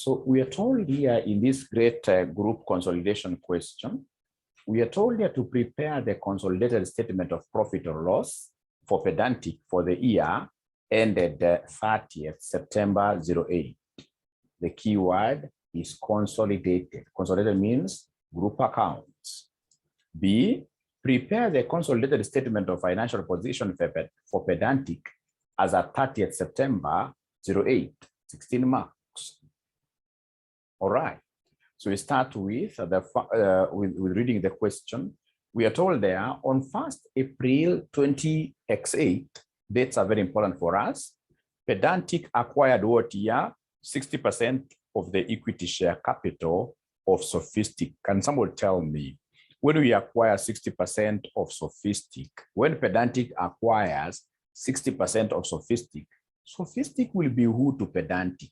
So we are told here in this great group consolidation question, we are told here to prepare the consolidated statement of profit or loss for Pedantic for the year ended 30th September 08. The keyword is consolidated. Consolidated means group accounts. B, prepare the consolidated statement of financial position for Pedantic as at 30th September 08, 16 marks. All right. So we start with with reading the question. We are told there on 1st April 20x8, dates are very important for us. Pedantic acquired what year? 60% of the equity share capital of Sophistic. Can someone tell me, when we acquire 60% of Sophistic, when Pedantic acquires 60% of Sophistic, Sophistic will be who to Pedantic?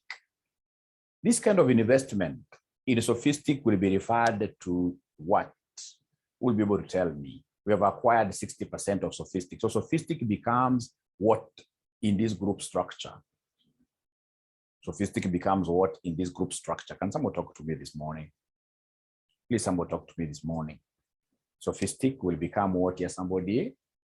This kind of investment in Sophistic will be referred to what? Will be able to tell me? We have acquired 60% of Sophistic. So Sophistic becomes what in this group structure? Sophistic becomes what in this group structure? Can someone talk to me this morning? Please, someone talk to me this morning. Sophistic will become what? Yes, somebody?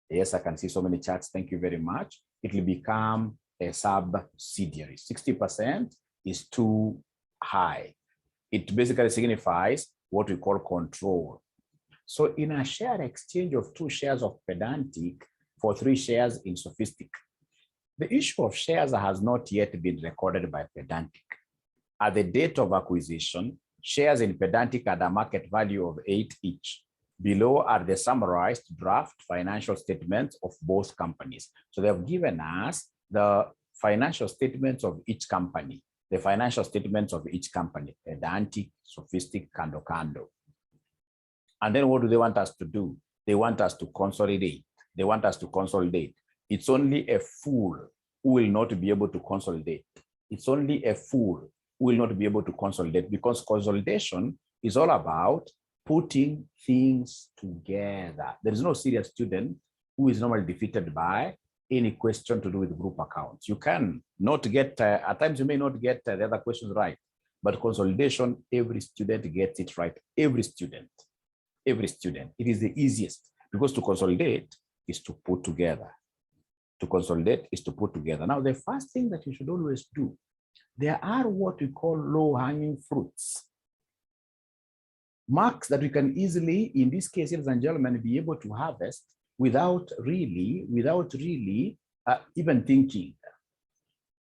Yes, I can see so many charts. Thank you very much. It will become a subsidiary. 60% is too high. It basically signifies what we call control. So in a share exchange of 2 shares of Pedantic for 3 shares in Sophistic, the issue of shares has not yet been recorded by Pedantic. At the date of acquisition, shares in Pedantic had a market value of 8 each. Below are the summarized draft financial statements of both companies. So they have given us the financial statements of each company. The financial statements of each company, Pedantic, Sophistic, Kando. And then what do they want us to do? They want us to consolidate. They want us to consolidate. It's only a fool who will not be able to consolidate. It's only a fool who will not be able to consolidate, because consolidation is all about putting things together. There is no serious student who is normally defeated by any question to do with group accounts. You can not get, at times you may not get the other questions right, but consolidation, every student gets it right. Every student. It is the easiest, because to consolidate is to put together. To consolidate is to put together. Now, the first thing that you should always do, there are what we call low-hanging fruits. Marks that we can easily, in this case, ladies and gentlemen, be able to harvest without really even thinking,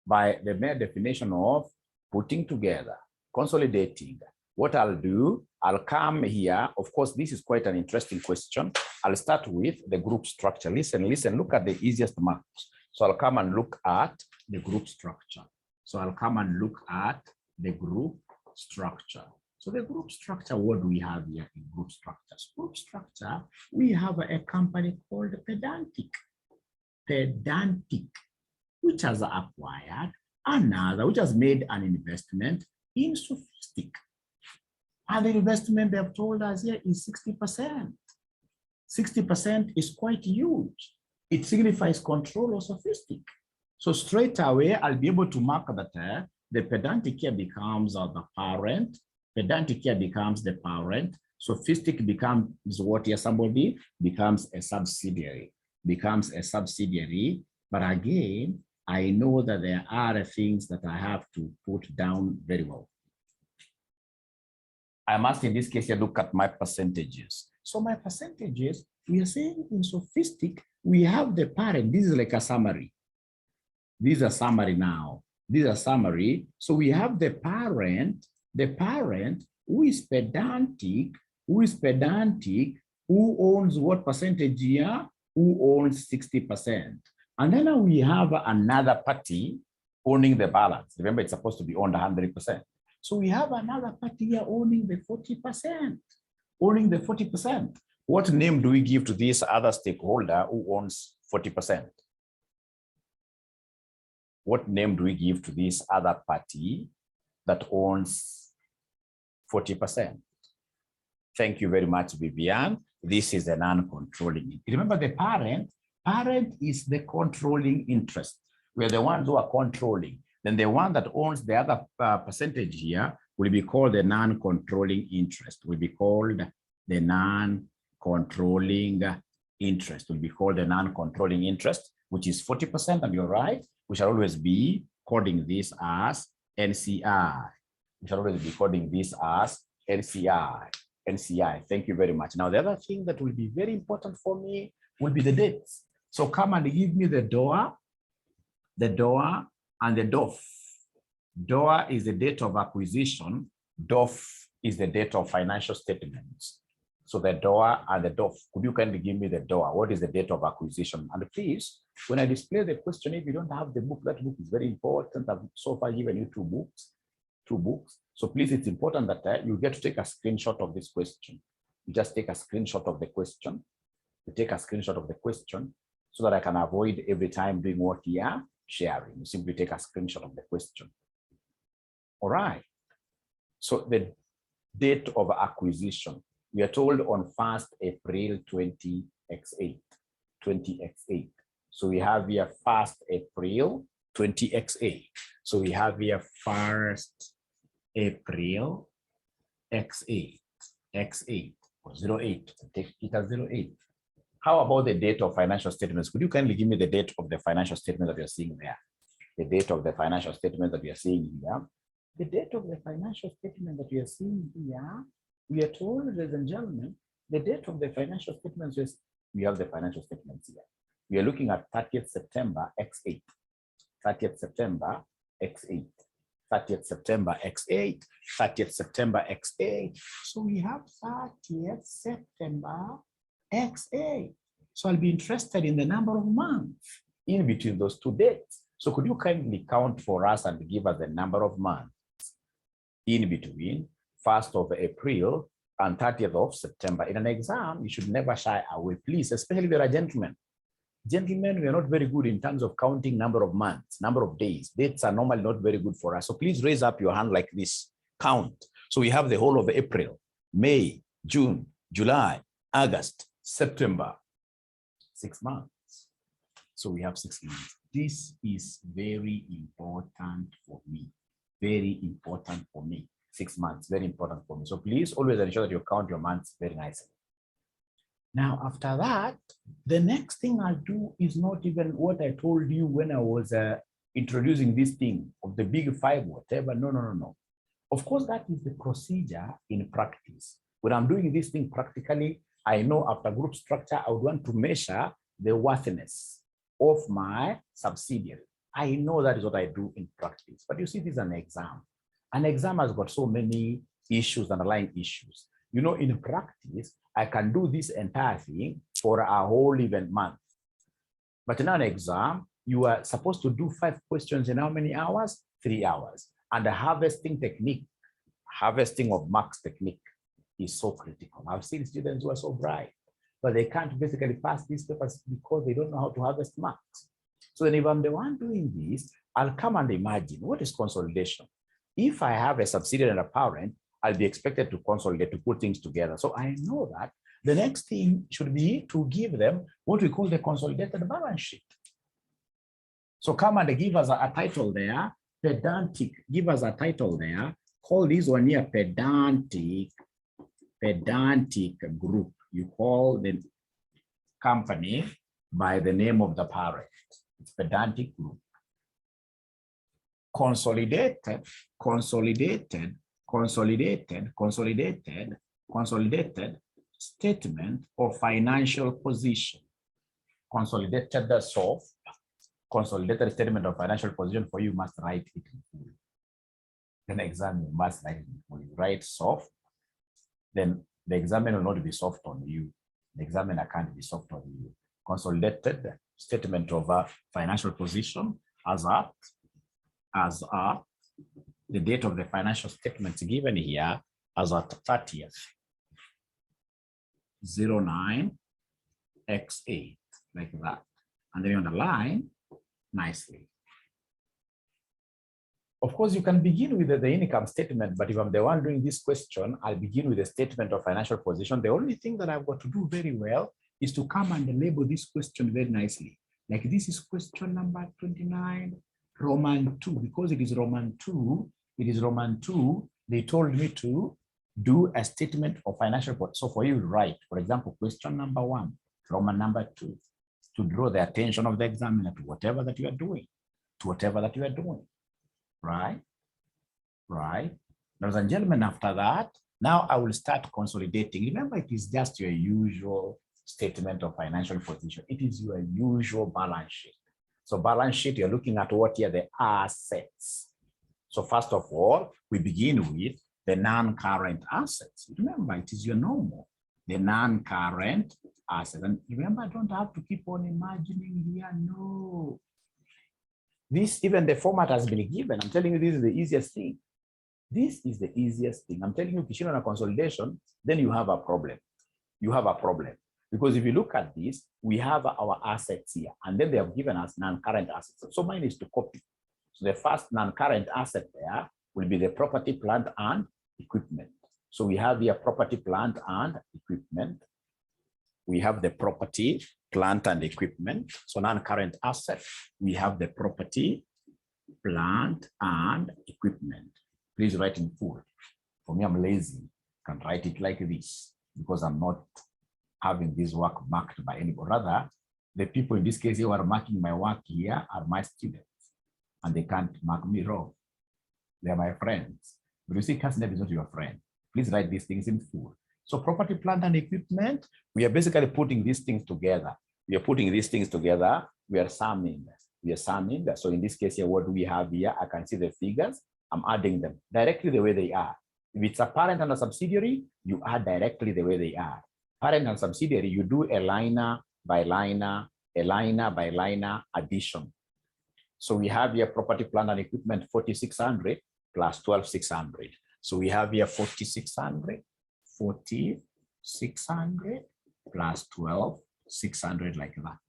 by the mere definition of putting together, consolidating. What I'll do, I'll come here. Of course, this is quite an interesting question. I'll start with the group structure. Listen, look at the easiest marks. So I'll come and look at the group structure. So the group structure, what do we have here in group structures? Group structure, we have a company called Pedantic, which has acquired another, which has made an investment in Sophistic. And the investment they've told us here is 60%. 60% is quite huge. It signifies control of Sophistic. So straight away, I'll be able to mark that the Pedantic here becomes the parent. Pedantic here becomes the parent. Sophistic becomes what here? Somebody becomes a subsidiary. But again, I know that there are things that I have to put down very well. I must, in this case, here, look at my percentages. So my percentages, we are saying in Sophistic, we have the parent. This is like a summary. This is a summary now. This is a summary. So we have the parent who is Pedantic, who owns what percentage here? Who owns 60%. And then we have another party owning the balance. Remember, it's supposed to be owned 100%. So we have another party here owning the 40%. What name do we give to this other stakeholder who owns 40%? What name do we give to this other party that owns 40%? Thank you very much, Vivian. This is a non-controlling. Remember, the parent is the controlling interest. We're the ones who are controlling. Then the one that owns the other percentage here will be called the non-controlling interest, will be called the non-controlling interest, will be called the non-controlling interest, which is 40%, and you're right, we shall always be coding this as NCI. We shall always be coding this as NCI. NCI, thank you very much. Now, the other thing that will be very important for me will be the dates. So come and give me the DOA, and the DOF. DOA is the date of acquisition. DOF is the date of financial statements. So the DOA and the DOF, could you kindly give me the DOA? What is the date of acquisition? And please, when I display the question, if you don't have the book, that book is very important. I've so far given you two books. So please, it's important that you get to take a screenshot of this question. You just take a screenshot of the question. You take a screenshot of the question so that I can avoid every time doing what you are sharing. You simply take a screenshot of the question. All right. So the date of acquisition, we are told on 1st April 20x8. 20x8. So we have here 1st April 20x8. So we have here 1st April x8, x8 or 08. Take it as 08. How about the date of financial statements? Could you kindly give me the date of the financial statement that you're seeing there? The date of the financial statement that we are seeing here. The date of the financial statement that we are seeing here, we are told, ladies and gentlemen, the date of the financial statements is, we have the financial statements here. We are looking at 30th September x8. 30th September x8. 30th September x8. 30th September x8. So we have 30th September x8. So I'll be interested in the number of months in between those two dates. So could you kindly count for us and give us the number of months in between 1st of April and 30th of September? In an exam, you should never shy away, please, especially if you're a gentleman. Gentlemen, we are not very good in terms of counting number of months, number of days. Dates are normally not very good for us. So please raise up your hand like this. Count. So we have the whole of April, May, June, July, August, September. 6 months. So we have 6 months. This is very important for me. Very important for me. 6 months, very important for me. So please always ensure that you count your months very nicely. Now, after that, the next thing I'll do is not even what I told you when I was introducing this thing of the big five, whatever. No. Of course, that is the procedure in practice. When I'm doing this thing practically, I know after group structure, I would want to measure the worthiness of my subsidiary. I know that is what I do in practice. But you see, this is an exam. An exam has got so many issues, underlying issues. You know, in practice, I can do this entire thing for a whole even month. But in an exam, you are supposed to do 5 questions in how many hours? 3 hours. And the harvesting technique, harvesting of marks technique is so critical. I've seen students who are so bright, but they can't basically pass these papers because they don't know how to harvest marks. So then if I'm the one doing this, I'll come and imagine, what is consolidation? If I have a subsidiary and a parent, I'll be expected to consolidate, to put things together. So I know that the next thing should be to give them what we call the consolidated balance sheet. So come and give us a title there, pedantic, give us a title there, call this one here pedantic group. You call the company by the name of the parent. It's pedantic group. Consolidated statement of financial position. Consolidated soft, consolidated statement of financial position for you must write it in full. Then exam, you must write it in full. You write soft, then the examiner will not be soft on you. The examiner can't be soft on you. Consolidated statement of financial position as the date of the financial statements given here as at 30th 09x8, like that. And then you underline nicely. Of course, you can begin with the income statement, but if I'm the one doing this question, I'll begin with the statement of financial position. The only thing that I've got to do very well is to come and label this question very nicely. Like this is question number 29, Roman 2, because it is Roman 2, they told me to do a statement of financial report. So for you, write, for example, question number 1, Roman number 2, to draw the attention of the examiner to whatever that you are doing, right? Right. Ladies and gentlemen, after that, now I will start consolidating. Remember, it is just your usual statement of financial position. It is your usual balance sheet. So balance sheet, you're looking at what here, the assets. So first of all, we begin with the non-current assets. Remember, it is your normal, the non-current assets. And remember, I don't have to keep on imagining here, no. This, even the format has been given. I'm telling you, this is the easiest thing. This is the easiest thing. I'm telling you, if you're on a consolidation, then you have a problem. Because if you look at this, we have our assets here, and then they have given us non-current assets. So mine is to copy. So the first non-current asset there will be the property, plant, and equipment. So we have here property, plant, and equipment. We have the property, plant, and equipment. So non-current asset, we have the property, plant, and equipment. Please write in full. For me, I'm lazy. I can write it like this because I'm not having this work marked by anybody. Rather, the people in this case who are marking my work here are my students, and they can't mark me wrong. They are my friends. But you see, Casneb is not your friend. Please write these things in full. So property, plant, and equipment, we are basically putting these things together. We are summing. So in this case here, what do we have here? I can see the figures. I'm adding them directly the way they are. If it's a parent and a subsidiary, you add directly the way they are. Parent and subsidiary, you do a liner by liner, addition. So we have here property, plant, and equipment 4,600 plus 12,600. So we have here 4,600 plus 12,600 like that.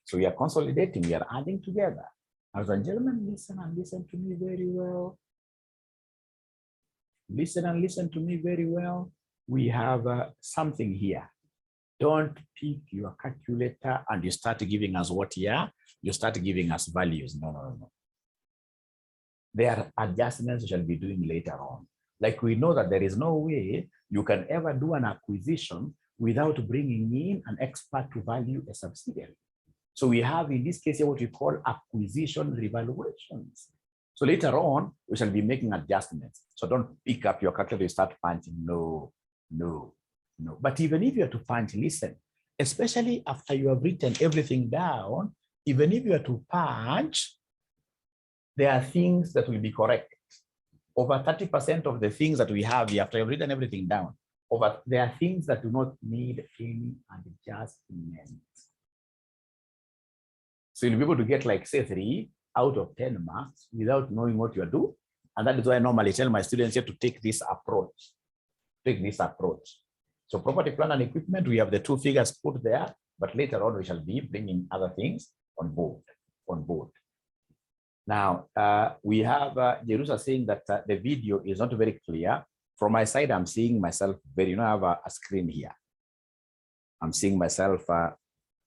So we are consolidating, we are adding together. Ladies and gentlemen, listen and listen to me very well. We have something here. Don't pick your calculator and you start giving us what here? You start giving us values. No. There are adjustments we shall be doing later on. Like we know that there is no way you can ever do an acquisition without bringing in an expert to value a subsidiary. So we have in this case here what we call acquisition revaluations. So later on, we shall be making adjustments. So don't pick up your calculator and start punching. No. But even if you are to punch, listen, especially after you have written everything down, even if you are to punch, there are things that will be correct. Over 30% of the things that we have here, after you've written everything down, there are things that do not need any adjustment. So you'll be able to get like say 3 out of 10 marks without knowing what you are doing. And that is why I normally tell my students here to take this approach. So property, plant, and equipment, we have the 2 figures put there, but later on we shall be bringing other things on board. Now, we have Jerusa saying that the video is not very clear. From my side, I'm seeing myself very, I have a screen here. I'm seeing myself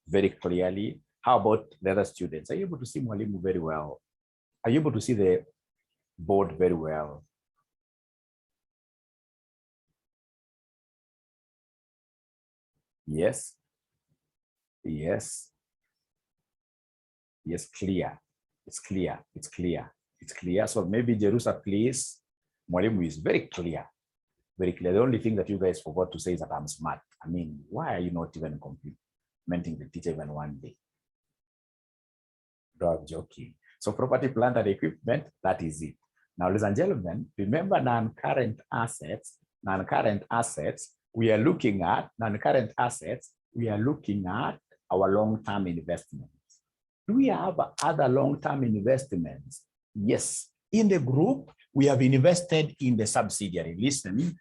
very clearly. How about the other students? Are you able to see Mwalimu very well? Are you able to see the board very well? Yes, clear. It's clear. So maybe Jerusa, please. Mwalimu is very clear. The only thing that you guys forgot to say is that I'm smart. I mean, why are you not even complimenting the teacher even one day? I'm joking. So property, plant, and equipment, that is it. Now, ladies and gentlemen, remember non-current assets, we are looking at our long-term investments. Do we have other long-term investments? Yes. In the group, we have invested in the subsidiary. Listen,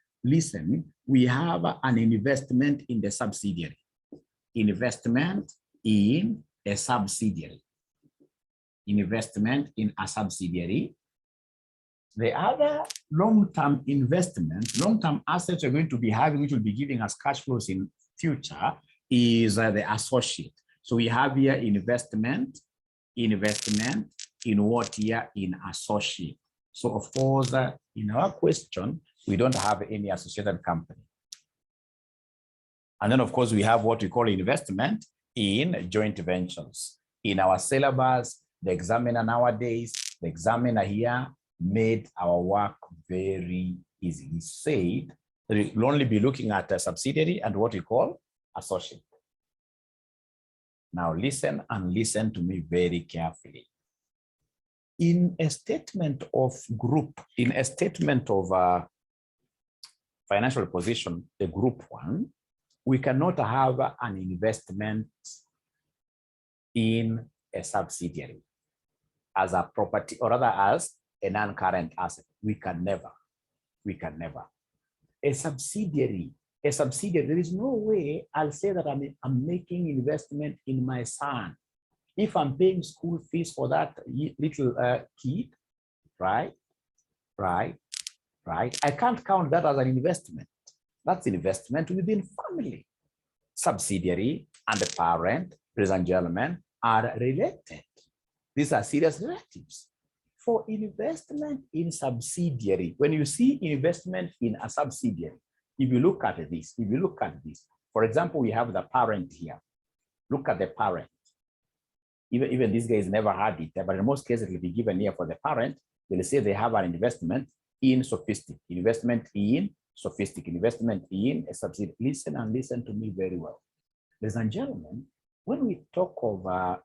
we have an investment in the subsidiary. Investment in a subsidiary. The other long-term investment, long-term assets we're going to be having, which will be giving us cash flows in future, is the associate. So we have here investment in what year? In associate. So of course, in our question, we don't have any associated company. And then of course, we have what we call investment in joint ventures. In our syllabus, the examiner nowadays, the examiner here made our work very easy. He said that we'll only be looking at a subsidiary and what we call associate. Now listen and listen to me very carefully. In a statement of group, in a statement of financial position, the group one, we cannot have an investment in a subsidiary as a property, or rather as a non-current asset. We can never. A subsidiary, there is no way I'll say that I'm making investment in my son. If I'm paying school fees for that little kid, right? I can't count that as an investment. That's investment within family. Subsidiary and the parent, ladies and gentlemen, are related. These are serious relatives. For investment in subsidiary, when you see investment in a subsidiary, if you look at this, for example, we have the parent here. Look at the parent. Even these guys never had it, but in most cases it will be given here for the parent. They'll say they have an investment in Sophistic, investment in a subsidiary. Listen and listen to me very well. Ladies and gentlemen, when we talk of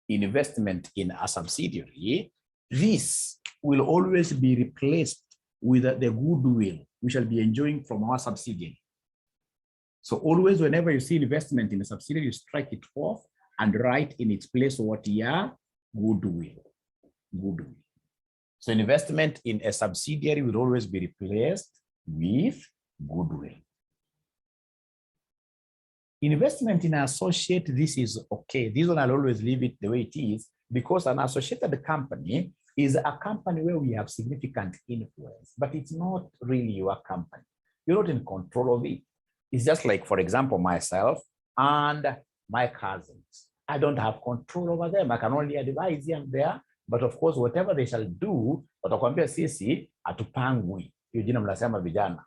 investment in a subsidiary, this will always be replaced with the goodwill we shall be enjoying from our subsidiary. So always, whenever you see investment in a subsidiary, you strike it off and write in its place what year? Goodwill. So investment in a subsidiary will always be replaced with goodwill. Investment in an associate, this is okay. This one I'll always leave it the way it is, because an associated company is a company where we have significant influence, but it's not really your company. You're not in control of it. It's just like, for example, myself and my cousins. I don't have control over them. I can only advise here and there, but of course, whatever they shall do, watakwambia sisi hatupangwi. Hiyo jina mnasema vijana.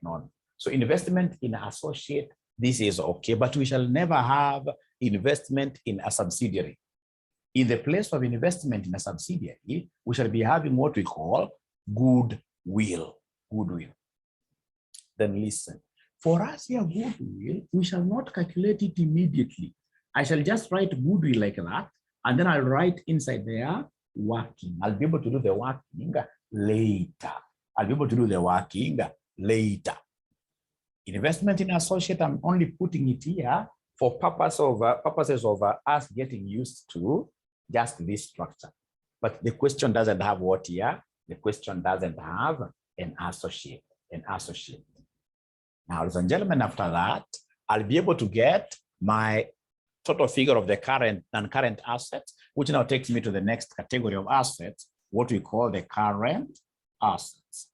No. So investment in an associate, this is okay, but we shall never have investment in a subsidiary. In the place of investment in a subsidiary, we shall be having what we call goodwill. Then listen, for us here, goodwill, we shall not calculate it immediately. I shall just write goodwill like that, and then I'll write inside there working. I'll be able to do the working later. Investment in associate, I'm only putting it here for purposes of us getting used to just this structure. But the question doesn't have what here? The question doesn't have an associate. Now, ladies and gentlemen, after that, I'll be able to get my total figure of the current and current assets, which now takes me to the next category of assets, what we call the current assets.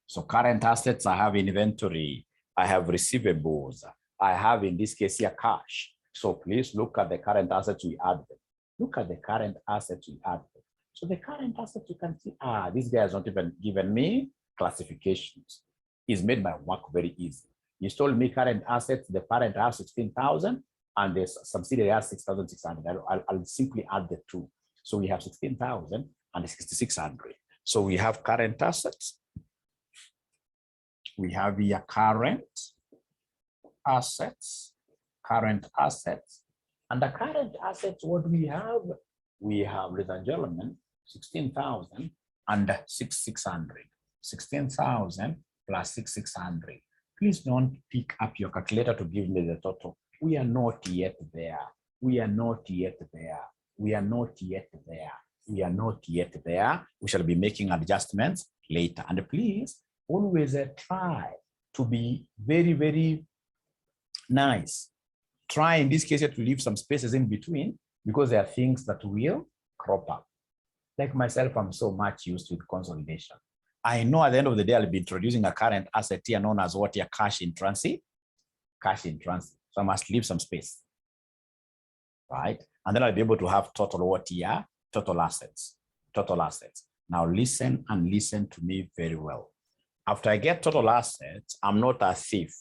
So current assets, I have inventory, I have receivables, I have in this case here cash. So please look at the current assets, we add them. So the current assets, you can see, this guy has not even given me classifications. He's made my work very easy. He's told me current assets, the parent has 16,000 and the subsidiary has 6,600. I'll simply add the two. So we have 16,000 and 6,600. So we have current assets. We have here current assets. And the current assets, what we have, ladies and gentlemen, 16,000 and 6,600. 16,000 plus 6,600. Please don't pick up your calculator to give me the total. We are not yet there. We shall be making adjustments later. And please always try to be very, very nice. Try in this case to leave some spaces in between, because there are things that will crop up. Like myself, I'm so much used with consolidation. I know at the end of the day, I'll be introducing a current asset here known as what here? Cash in transit. So I must leave some space. right? And then I'll be able to have total what here? Total assets, total assets. Now listen and listen to me very well. After I get total assets, I'm not a thief.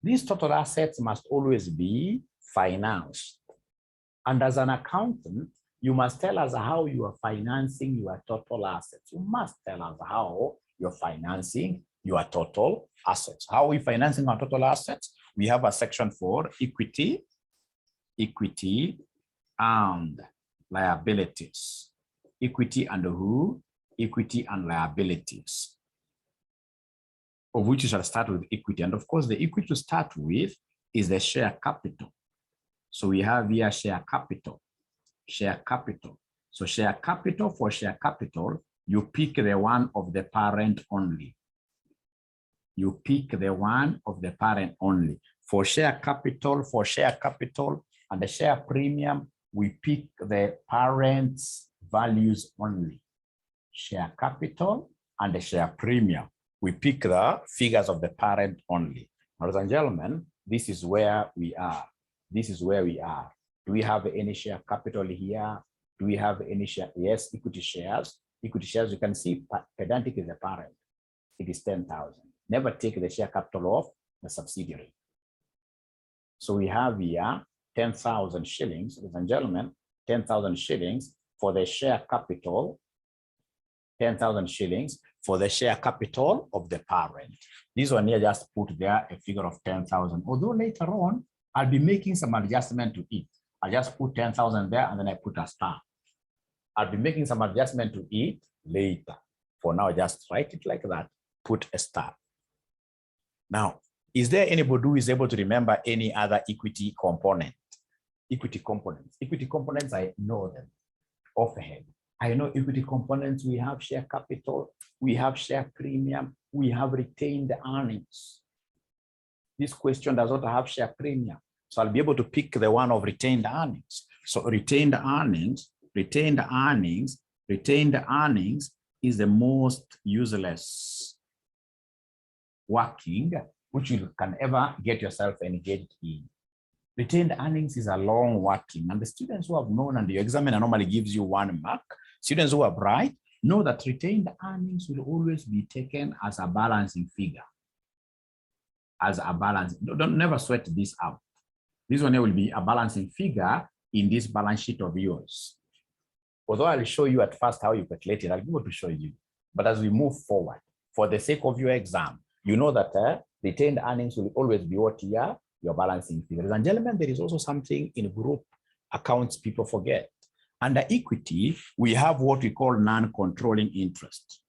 These total assets must always be financed. And as an accountant, you must tell us how you are financing your total assets. You must tell us how you're financing your total assets. How are we financing our total assets? We have a section for equity, equity and liabilities. Equity and who? Equity and liabilities, of which you shall start with equity. And of course, the equity to start with is the share capital. So we have here share capital, share capital. So share capital, for share capital, you pick the one of the parent only. You pick the one of the parent only. For share capital, and the share premium, we pick the parent's values only. Share capital and the share premium, we pick the figures of the parent only. Ladies and gentlemen, this is where we are. This is where we are. Do we have any share capital here? Do we have any share? Yes, equity shares. Equity shares, you can see pedantic is the parent. It is 10,000. Never take the share capital of the subsidiary. So we have here 10,000 shillings, ladies and gentlemen, 10,000 shillings for the share capital, 10,000 shillings for the share capital of the parent. This one here just put there a figure of 10,000. Although later on, I'll be making some adjustment to it. I just put 10,000 there and then I put a star. I'll be making some adjustment to it later. For now, just write it like that, put a star. Now, is there anybody who is able to remember any other equity component? Equity components. Equity components, I know them offhand. I know equity components, we have share capital, we have share premium, we have retained earnings. This question does not have share premium. So I'll be able to pick the one of retained earnings. So retained earnings is the most useless working which you can ever get yourself engaged in. Retained earnings is a long working, and the students who have known, and the examiner normally gives you 1 mark. Students who are bright know that retained earnings will always be taken as a balancing figure. As a balance, never sweat this out. This one will be a balancing figure in this balance sheet of yours. Although I'll show you at first how you calculate it, I'll be able to show you. But as we move forward, for the sake of your exam, you know that retained earnings will always be what here? Your balancing figure. Ladies and gentlemen, there is also something in group accounts people forget. Under equity, we have what we call non-controlling interest.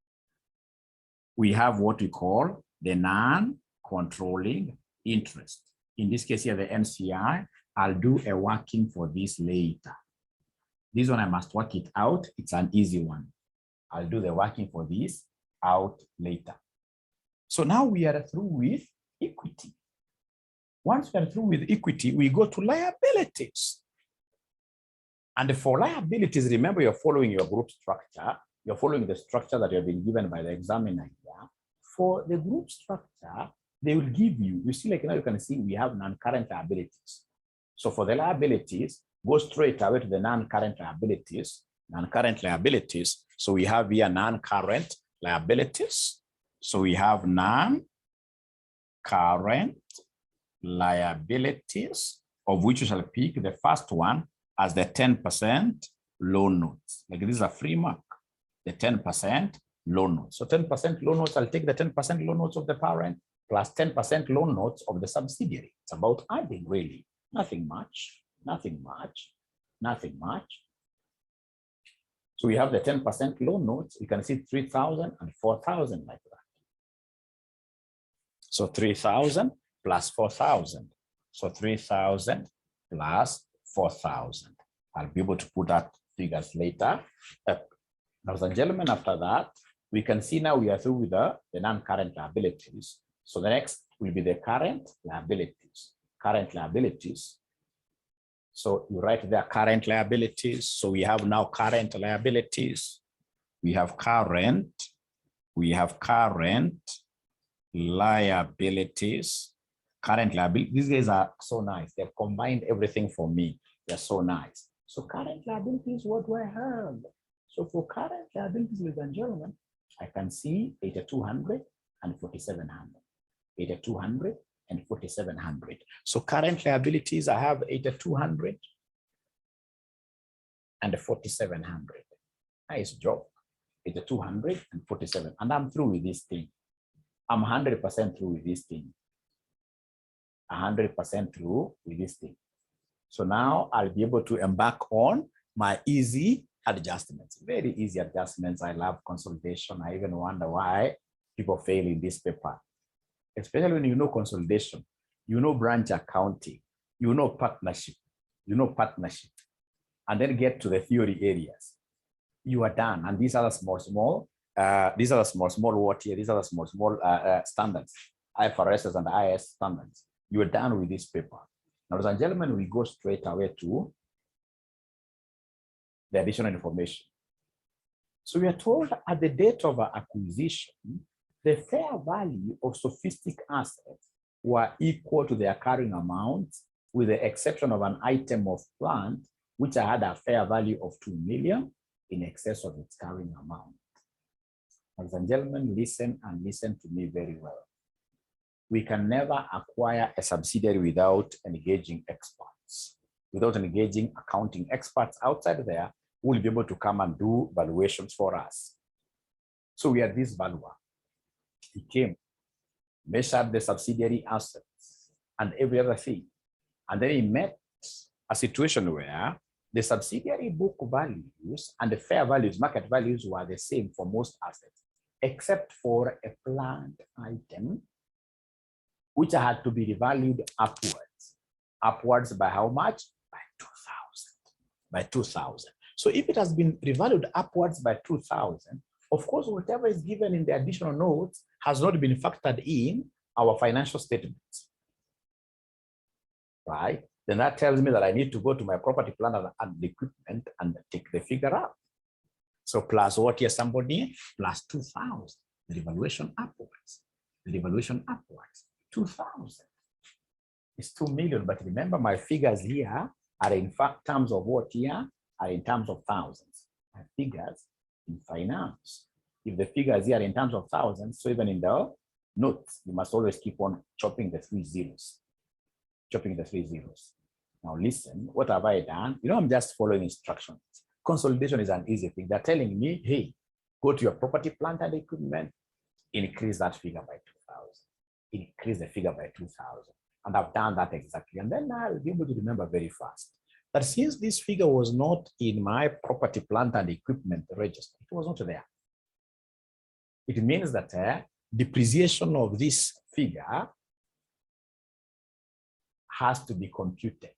We have what we call the non-controlling interest. In this case here, the NCI, I'll do a working for this later. This one I must work it out. It's an easy one. I'll do the working for this out later. So now we are through with equity. Once we are through with equity, we go to liabilities. And for liabilities, remember you're following your group structure. You're following the structure that you have been given by the examiner here. For the group structure, they will give you, you see, like now you can see we have non-current liabilities. So for the liabilities, go straight away to the non-current liabilities. Non-current liabilities. So we have here non-current liabilities. So we have non-current liabilities, of which you shall pick the first one as the 10% loan notes. Like this is a free mark, the 10% loan notes. So 10% loan notes, I'll take the 10% loan notes of the parent plus 10% loan notes of the subsidiary. It's about adding, really. Nothing much, nothing much, nothing much. So we have the 10% loan notes. You can see 3,000 and 4,000 like that. So 3,000 plus 4,000. So 3,000 plus 4,000. I'll be able to put that figures later. Ladies and gentlemen, after that, we can see now we are through with the non-current liabilities. So the next will be the current liabilities. Current liabilities. So you write there current liabilities. So we have now current liabilities. We have current liabilities. Current liability, these guys are so nice. They've combined everything for me. They're so nice. So current liability is what do I have? So for current liabilities, ladies and gentlemen, I can see 8,200 and 4,700. 8,200 and 4,700. So current liabilities, I have 8,200 and 4,700. Nice job. 8,200 and 47. And I'm through with this thing. I'm 100% through with this thing. 100% through with this thing. So now I'll be able to embark on my easy adjustments. Very easy adjustments. I love consolidation. I even wonder why people fail in this paper. Especially when you know consolidation, you know branch accounting, you know partnership, and then get to the theory areas. You are done. And these are the small what here? These are the small standards, IFRS and IS standards. You are done with this paper. Now, ladies and gentlemen, we go straight away to the additional information. So we are told at the date of acquisition, the fair value of sophistic assets were equal to their carrying amount, with the exception of an item of plant, which had a fair value of 2 million in excess of its carrying amount. Ladies and gentlemen, listen and listen to me very well. We can never acquire a subsidiary without engaging experts. Without engaging accounting experts outside there, who will be able to come and do valuations for us. So we had this valuer. He came, measured the subsidiary assets and every other thing. And then he met a situation where the subsidiary book values and the fair values, market values, were the same for most assets, except for a plant item, which had to be revalued upwards. Upwards by how much? By 2,000. By 2,000. So if it has been revalued upwards by 2,000, of course, whatever is given in the additional notes has not been factored in our financial statements. Right? Then that tells me that I need to go to my property plan and equipment and take the figure out. So plus what here, somebody? Plus 2,000. The revaluation upwards. The revaluation upwards. 2,000. It's 2 million, but remember my figures here are in fact terms of what here? Are in terms of thousands. My figures in finance. If the figures here are in terms of thousands, so even in the notes, you must always keep on chopping the 3 zeros. Chopping the 3 zeros. Now listen, what have I done? You know, I'm just following instructions. Consolidation is an easy thing. They're telling me, hey, go to your property, plant and equipment, increase that figure by 2,000. Increase the figure by 2,000. And I've done that exactly. And then I'll be able to remember very fast that since this figure was not in my property, plant and equipment register, it was not there. It means that depreciation of this figure has to be computed.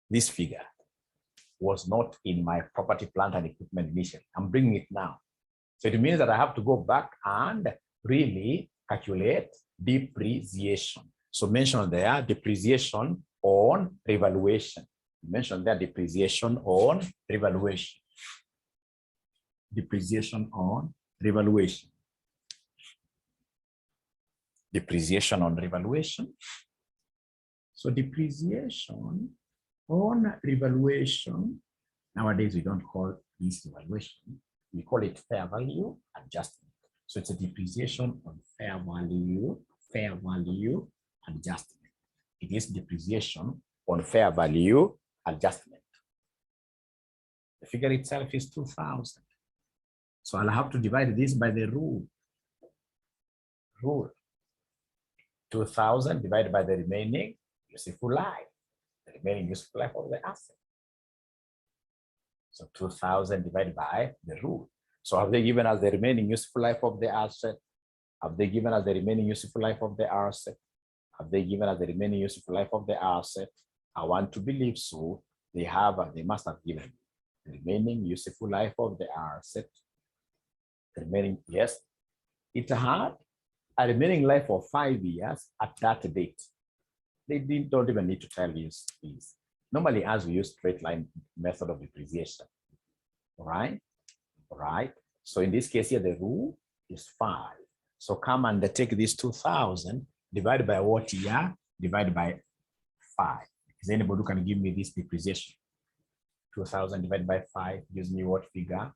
This figure was not in my property, plant and equipment initially. I'm bringing it now. So it means that I have to go back and really calculate depreciation. So mention there depreciation on revaluation. Mention there depreciation on revaluation. Depreciation on revaluation. Depreciation on revaluation. So depreciation on revaluation. Nowadays we don't call this revaluation. We call it fair value adjustment. So it's a depreciation on fair value adjustment. It is depreciation on fair value adjustment. The figure itself is 2,000. So I'll have to divide this by the rule. 2,000 divided by the remaining useful life. The remaining useful life of the asset. So 2,000 divided by the rule. So have they given us the remaining useful life of the asset? Have they given us the remaining useful life of the asset? Have they given us the remaining useful life of the asset? I want to believe so. They have, they must have given the remaining useful life of the asset. The remaining, yes, it had a remaining life of 5 years at that date. They don't even need to tell you these. Normally, as we use straight line method of depreciation, right? Right. So in this case here, the rule is 5. So come and take this 2,000 Divide by what year? Divide by 5. Is there anybody who can give me this depreciation? 2,000 divided by 5 gives me what figure?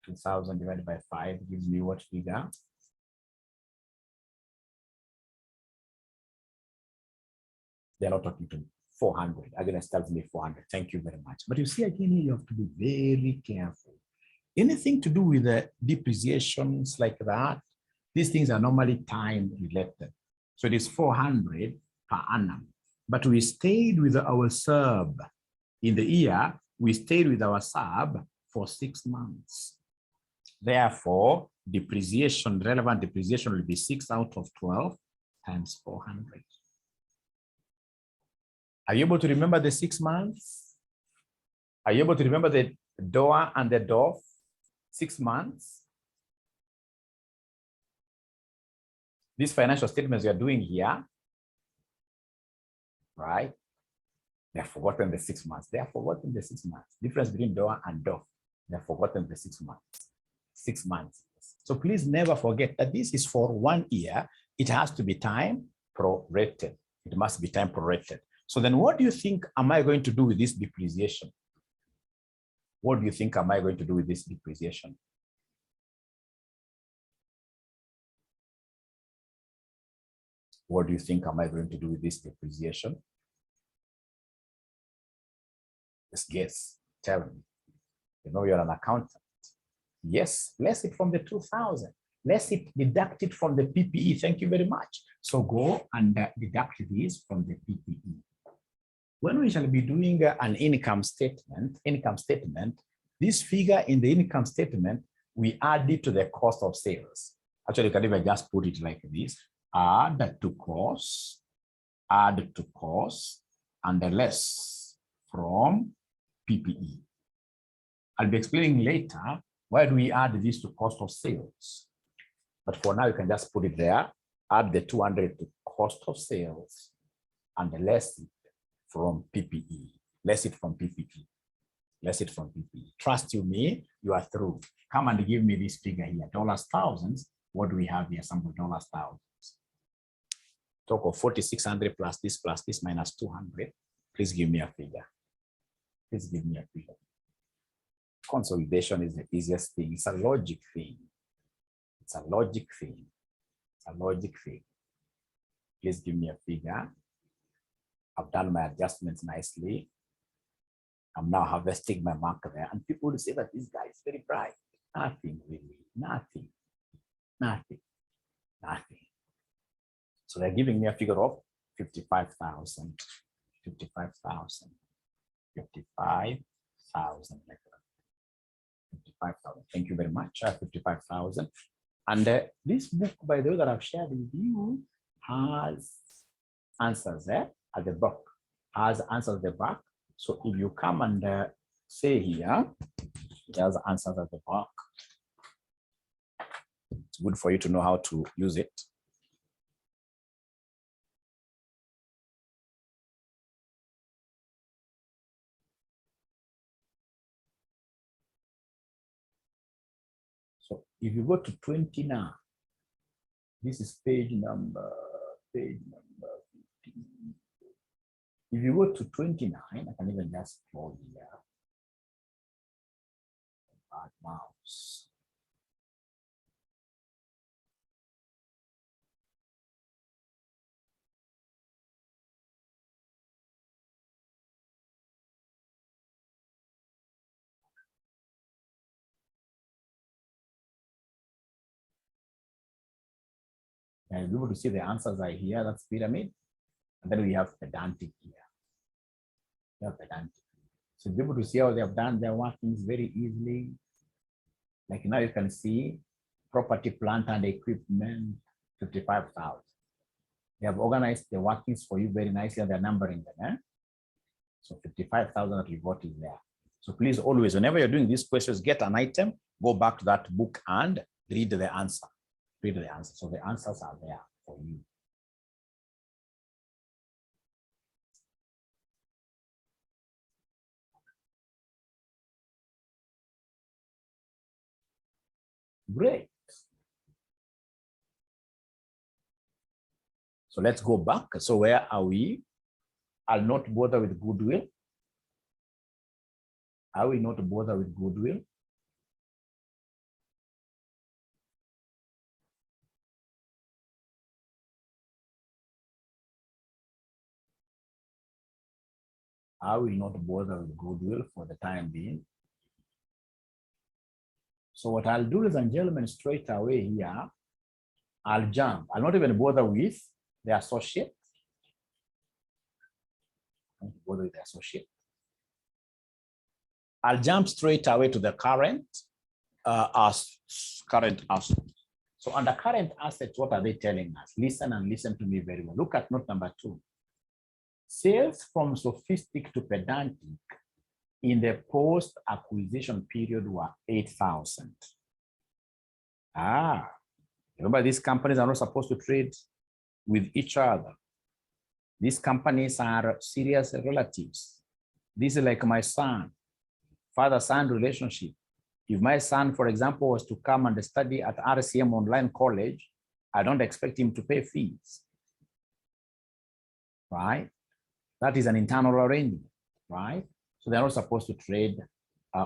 2,000 divided by 5 gives me what figure? They're not talking to me. 400. Again, it tells me 400. Thank you very much. But you see, again, you have to be very careful. Anything to do with the depreciations like that, these things are normally time related. So it is 400 per annum. But we stayed with our sub in the year, we stayed with our sub for 6 months. Therefore, depreciation, relevant depreciation will be 6 out of 12 times 400. Are you able to remember the 6 months? Are you able to remember the door and the DOF? 6 months. These financial statements we are doing here, right? They have forgotten the 6 months. They have forgotten the 6 months. Difference between DOA and DOF. They have forgotten the 6 months. 6 months. So please never forget that this is for 1 year. It has to be time prorated. It must be time prorated. So then what do you think am I going to do with this depreciation? What do you think am I going to do with this depreciation? What do you think am I going to do with this depreciation? Just guess, tell me. You know you're an accountant. Yes, less it from the 2,000. Less it, deduct it from the PPE. Thank you very much. So go and deduct this from the PPE. When we shall be doing an income statement, this figure in the income statement, we add it to the cost of sales. Actually, you can even just put it like this. Add to cost, and the less from PPE. I'll be explaining later why do we add this to cost of sales. But for now, you can just put it there. Add the 200 to cost of sales and the less it from PPE. Less it from PPE. Less it from PPE. Trust you me, you are through. Come and give me this figure here. Dollars thousands. What do we have here? Some dollars thousands. Talk of 4,600 plus this minus 200. Please give me a figure. Please give me a figure. Consolidation is the easiest thing. It's a logic thing. It's a logic thing. It's a logic thing. Please give me a figure. I've done my adjustments nicely. I'm now harvesting my mark there. And people will say that this guy is very bright. Nothing really. Nothing. Nothing. Nothing. So they're giving me a figure of 55,000. 55,000. 55,000. 55,000. Thank you very much. 55,000. And this book, by the way, that I've shared with you has answers there at the back. Has answers at the back. So if you come and say here, it has answers at the back. It's good for you to know how to use it. So if you go to 20 now, this is page number 15. If you go to 29, I can even just scroll here. Bad mouse. And you're able to see the answers are here. That's pyramid. And then we have pedantic here. We have pedantic. So you're able to see how they have done their workings very easily. Like now you can see property, plant, and equipment, 55,000. They have organized the workings for you very nicely and they're numbering them. Eh? So 55,000 that we got is there. So please always, whenever you're doing these questions, get an item, go back to that book and read the answer. Read the answer. So the answers are there for you. Great. So let's go back. So where are we? I'll not bother with goodwill. I will not bother with goodwill. I will not bother with goodwill for the time being. So what I'll do, ladies and gentlemen, straight away here, I'll jump. I'll not even bother with the associate. I won't bother with the associate. I'll jump straight away to the current asset. So under current assets, what are they telling us? Listen and listen to me very well. Look at note number 2. Sales from sophistic to pedantic in the post-acquisition period were 8,000. Remember, these companies are not supposed to trade with each other. These companies are serious relatives. This is like my son, father-son relationship. If my son, for example, was to come and study at RCM Online College, I don't expect him to pay fees, right? That is an internal arrangement, right? So they're not supposed to trade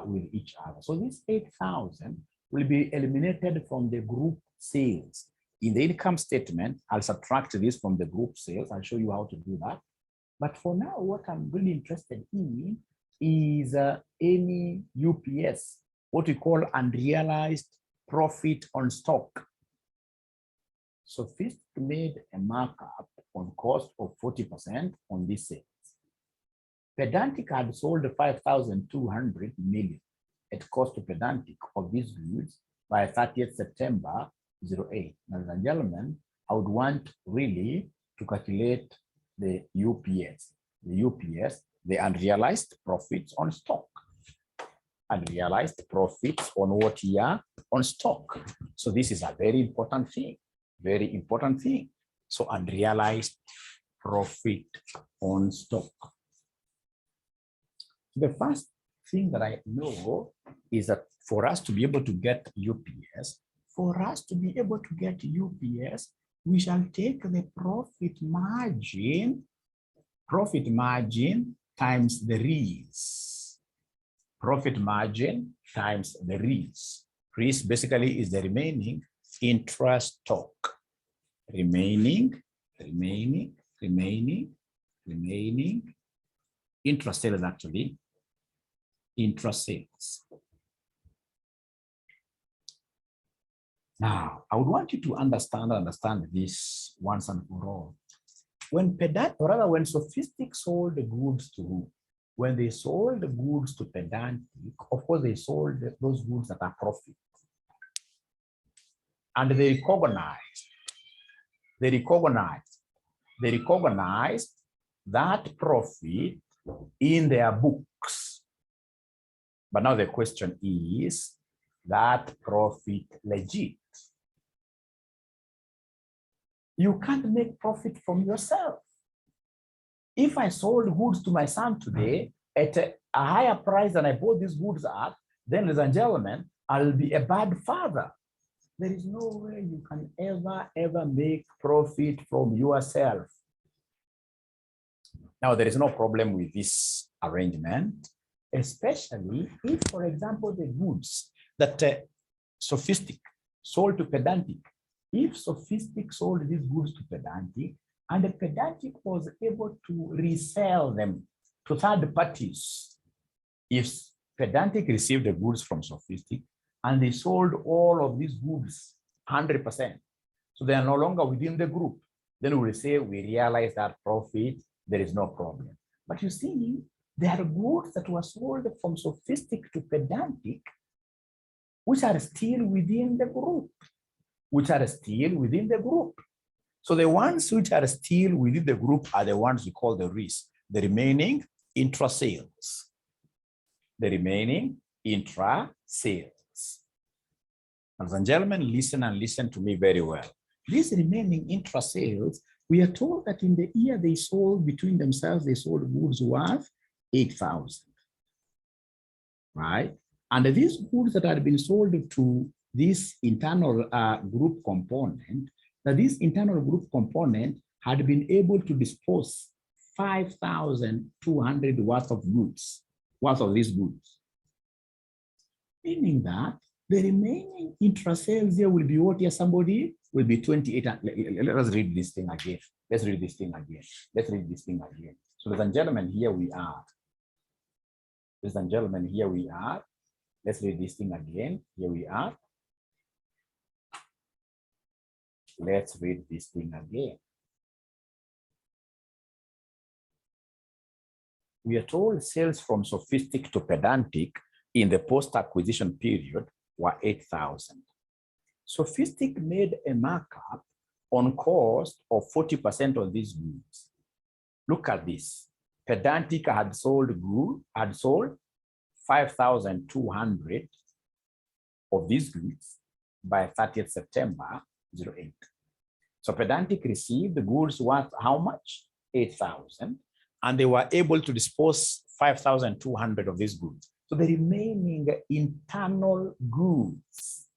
with each other. So this 8,000 will be eliminated from the group sales. In the income statement, I'll subtract this from the group sales. I'll show you how to do that. But for now, what I'm really interested in is any UPS, what we call unrealized profit on stock. So Fist made a markup on cost of 40% on this sales. Pedantic had sold 5,200 million at cost to Pedantic of these goods by 30th September 08. Ladies and gentlemen, I would want really to calculate the UPS. The UPS, the unrealized profits on stock. Unrealized profits on what year? On stock. So this is a very important thing. Very important thing. So unrealized profit on stock. The first thing that I know is that for us to be able to get UPS, we shall take the profit margin times the REES. Profit margin times the REES. REES basically is the remaining interest stock. Remaining interest sales, actually. Interest sales. Now, I would want you to understand this once and for all. When Sophistic sold the goods to who? When they sold the goods to Pedantic, of course, they sold those goods that are profit. And they recognized that profit in their books. But now the question is, that profit legit? You can't make profit from yourself. If I sold goods to my son today at a higher price than I bought these goods at, then, ladies and gentlemen, I'll be a bad father. There is no way you can ever make profit from yourself. Now, there is no problem with this arrangement, especially if, for example, the goods that Sophistic sold to Pedantic, if Sophistic sold these goods to Pedantic and the Pedantic was able to resell them to third parties, if Pedantic received the goods from Sophistic and they sold all of these goods 100%, so they are no longer within the group, then we will say we realize that profit, there is no problem. But you see, there are goods that were sold from Sophistic to Pedantic, which are still within the group, So the ones which are still within the group are the ones we call the REES, the remaining intra-sales. Ladies and gentlemen, listen and listen to me very well. These remaining intra-sales, we are told that in the year they sold between themselves, they sold goods worth 8,000, right? And these goods that had been sold to this internal group component, that this internal group component had been able to dispose 5,200 worth of these goods, meaning that the remaining intra-sales here will be what here, somebody? Will be 28. Let us read this thing again. Let's read this thing again. Let's read this thing again. So ladies and gentlemen, here we are. Ladies and gentlemen, here we are. Let's read this thing again. Here we are. Let's read this thing again. We are told sales from sophistic to pedantic in the post-acquisition period were 8,000. Sophistic made a markup on cost of 40% of these goods. Look at this. Pedantic had sold 5,200 of these goods by 30th September 08. So Pedantic received the goods worth how much? 8,000, and they were able to dispose 5,200 of these goods. So the remaining internal goods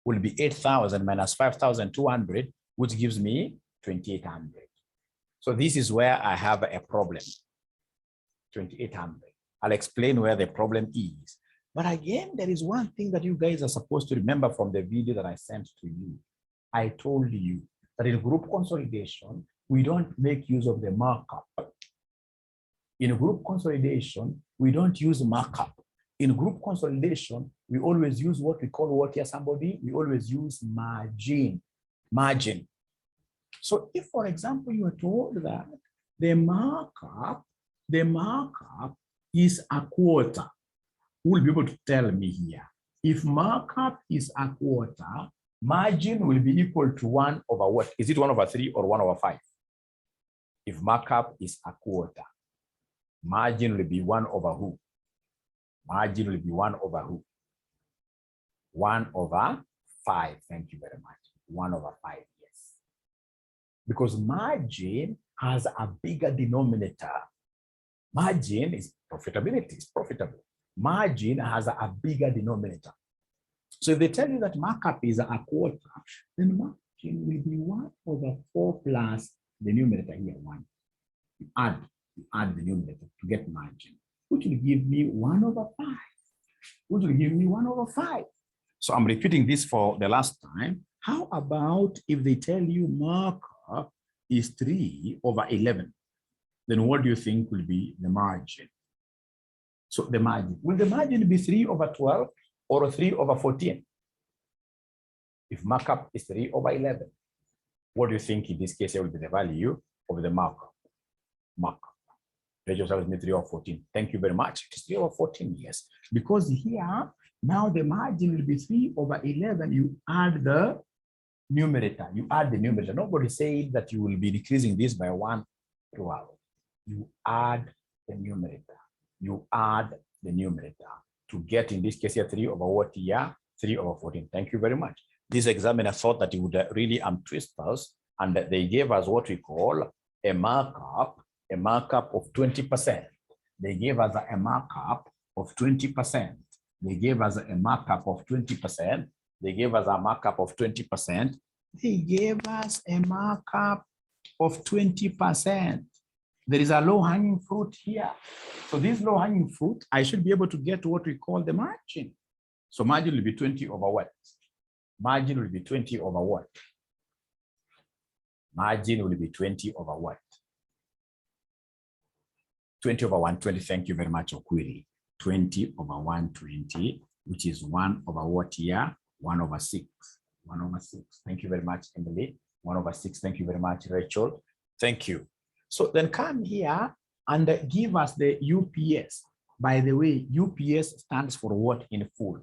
will be 8,000 minus 5,200, which gives me 2,800. So this is where I have a problem, 2,800. I'll explain where the problem is. But again, there is one thing that you guys are supposed to remember from the video that I sent to you. I told you that in group consolidation, we don't make use of the markup. In group consolidation, we don't use markup. In group consolidation, we always use what we call what here, somebody? We always use margin. Margin. So if, for example, you are told that the markup is a quarter, who will be able to tell me here? If markup is a quarter, margin will be equal to 1 over what? Is it 1 over 3 or 1 over 5? If markup is a quarter, margin will be 1 over who? Margin will be 1 over who? 1 over 5. Thank you very much. 1 over 5, yes. Because margin has a bigger denominator. Margin is profitability, it's profitable. Margin has a bigger denominator. So if they tell you that markup is a quarter, then margin will be 1 over 4 plus the numerator here, 1. You add the numerator to get margin, which will give me 1 over 5. Which will give me 1 over 5. So I'm repeating this for the last time. How about if they tell you markup is 3 over 11? Then what do you think will be the margin? So the margin, will the margin be 3 over 12 or 3 over 14? If markup is 3 over 11, what do you think in this case will be the value of the markup? Markup. Ratios tells me 3 over 14. Thank you very much. It's 3 over 14, yes. Because here, now the margin will be 3 over 11. You add the numerator. You add the numerator. Nobody said that you will be decreasing this by 1 throughout. You add the numerator. You add the numerator to get, in this case here, 3 over what here? 3 over 14. Thank you very much. This examiner thought that he would really twist us, and that they gave us what we call a markup of 20%. They gave us a markup of 20%. They gave us a markup of 20%. They gave us a markup of 20%. They gave us a markup of 20%. There is a low-hanging fruit here. So this low-hanging fruit, I should be able to get what we call the margin. So margin will be 20 over what? Margin will be 20 over what? Margin will be 20 over what? 20 over 120. Thank you very much, Okwiri. 20 over 120, which is 1 over what here? 1 over 6. 1 over 6. Thank you very much, Emily. 1 over 6. Thank you very much, Rachel. Thank you. So then come here and give us the UPS. By the way, UPS stands for what in full?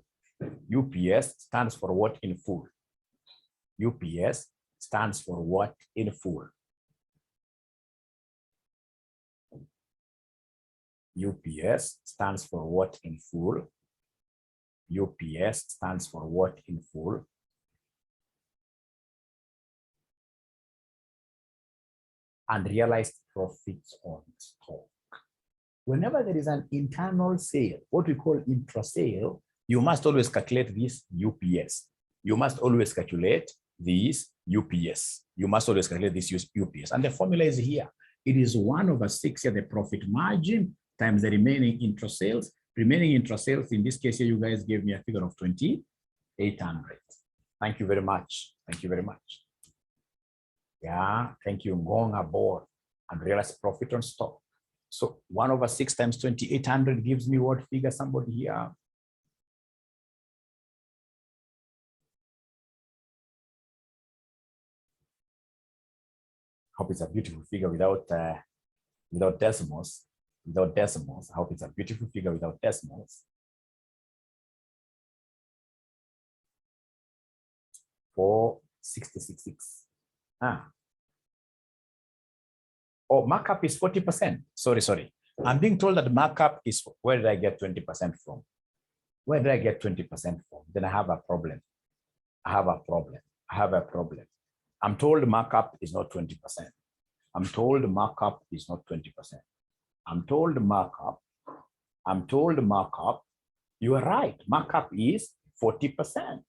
UPS stands for what in full? UPS stands for what in full? UPS stands for what in full? UPS stands for what in full? Unrealized profits on stock. Whenever there is an internal sale, what we call intra-sale, you must always calculate this UPS. You must always calculate this UPS. You must always calculate this use UPS. And the formula is here. It is 1/6 here, the profit margin times the remaining interest sales. Remaining interest sales, in this case here, you guys gave me a figure of 2,800. Thank you very much. Thank you very much. Yeah, thank you. Going aboard and realized profit on stock. So 1/6 times 2,800 gives me what figure, somebody here? Hope it's a beautiful figure without decimals. Without decimals. I hope it's a beautiful figure without decimals. 4,666. Oh, markup is 40%. Sorry. I'm being told that markup is, where did I get 20% from? Where did I get 20% from? Then I have a problem. I have a problem. I'm told markup is not 20%. I'm told markup is not 20%. I'm told markup, you are right. Markup is 40%.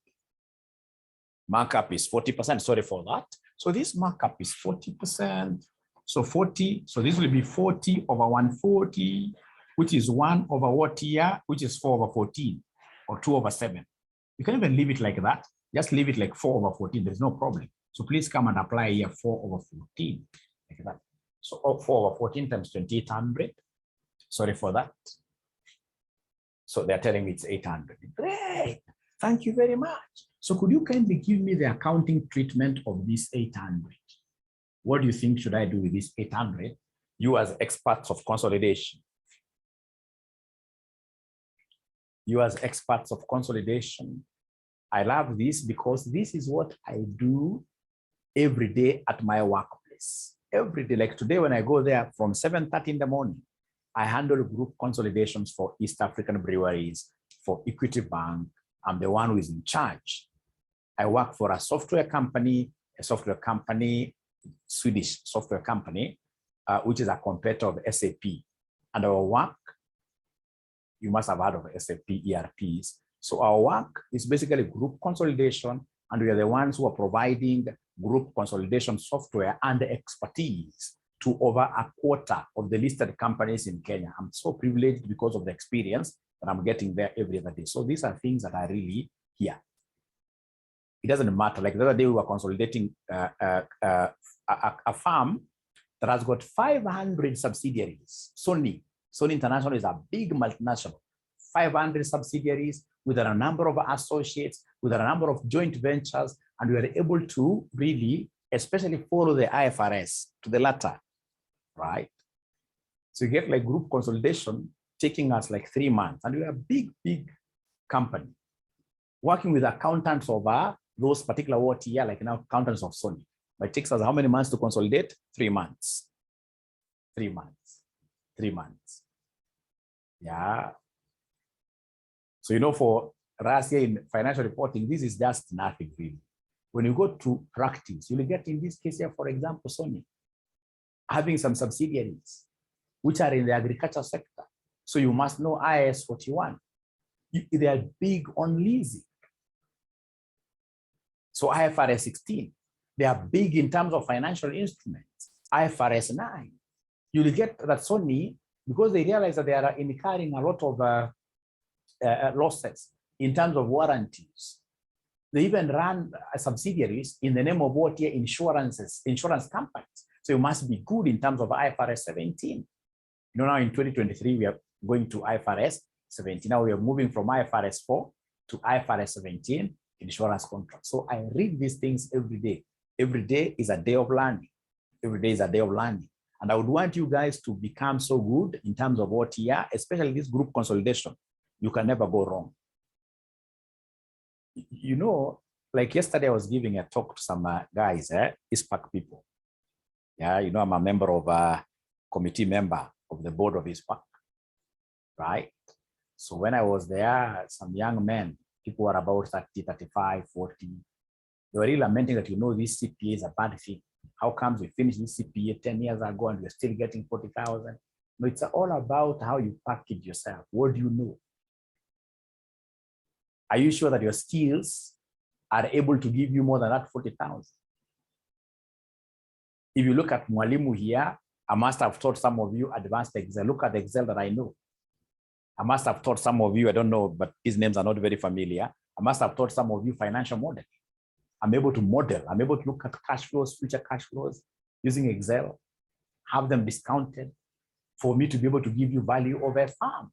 Markup is 40%, sorry for that. So this markup is 40%. So 40, so this will be 40 over 140, which is 1 over what here, which is 4/14 or 2/7. You can even leave it like that. Just leave it like 4/14, there's no problem. So please come and apply here 4/14, like that. So 4/14 times 2,800. Sorry for that. So they're telling me it's 800. Great, thank you very much. So could you kindly give me the accounting treatment of this 800? What do you think should I do with this 800? You as experts of consolidation. You as experts of consolidation. I love this because this is what I do every day at my workplace. Every day, like today when I go there from 7:30 in the morning, I handle group consolidations for East African breweries, for Equity Bank. I'm the one who is in charge. I work for a software company, Swedish software company, which is a competitor of SAP. And our work, you must have heard of SAP ERPs. So our work is basically group consolidation, and we are the ones who are providing group consolidation software and expertise to over a quarter of the listed companies in Kenya. I'm so privileged because of the experience that I'm getting there every other day. So these are things that are really here. It doesn't matter. Like the other day, we were consolidating a firm that has got 500 subsidiaries. Sony International is a big multinational. 500 subsidiaries with a number of associates, with a number of joint ventures, and we are able to really, especially follow the IFRS to the letter, right? So you get like group consolidation taking us like 3 months, and we are a big company working with accountants over those particular what year, like now accountants of Sony. But it takes us how many months to consolidate? 3 months. 3 months. 3 months. Yeah. So, you know, for us here in financial reporting, this is just nothing really. When you go to practice, you'll get in this case here, for example, Sony, having some subsidiaries which are in the agriculture sector. So you must know IAS 41. They are big on leasing. So IFRS 16, they are big in terms of financial instruments. IFRS 9, you'll get that Sony, because they realize that they are incurring a lot of losses in terms of warranties. They even run subsidiaries in the name of what here insurance companies. So you must be good in terms of IFRS 17. You know, now in 2023, we are going to IFRS 17. Now we are moving from IFRS 4 to IFRS 17 insurance contract. So I read these things every day. Every day is a day of learning. Every day is a day of learning. And I would want you guys to become so good in terms of what here, especially this group consolidation. You can never go wrong. You know, like yesterday I was giving a talk to some guys, ISPAC people. Yeah, you know, I'm a member of committee member of the board of ISPAC, right? So when I was there, some young men, people were about 30, 35, 40. They were really lamenting that, you know, this CPA is a bad thing. How comes we finished this CPA 10 years ago and we're still getting 40,000? No, it's all about how you package yourself. What do you know? Are you sure that your skills are able to give you more than that 40,000? If you look at Mwalimu here, I must have taught some of you advanced Excel. Look at the Excel that I know. I must have taught some of you, I don't know, but these names are not very familiar. I must have taught some of you financial modeling. I'm able to model. I'm able to look at cash flows, future cash flows using Excel, have them discounted for me to be able to give you value of a farm.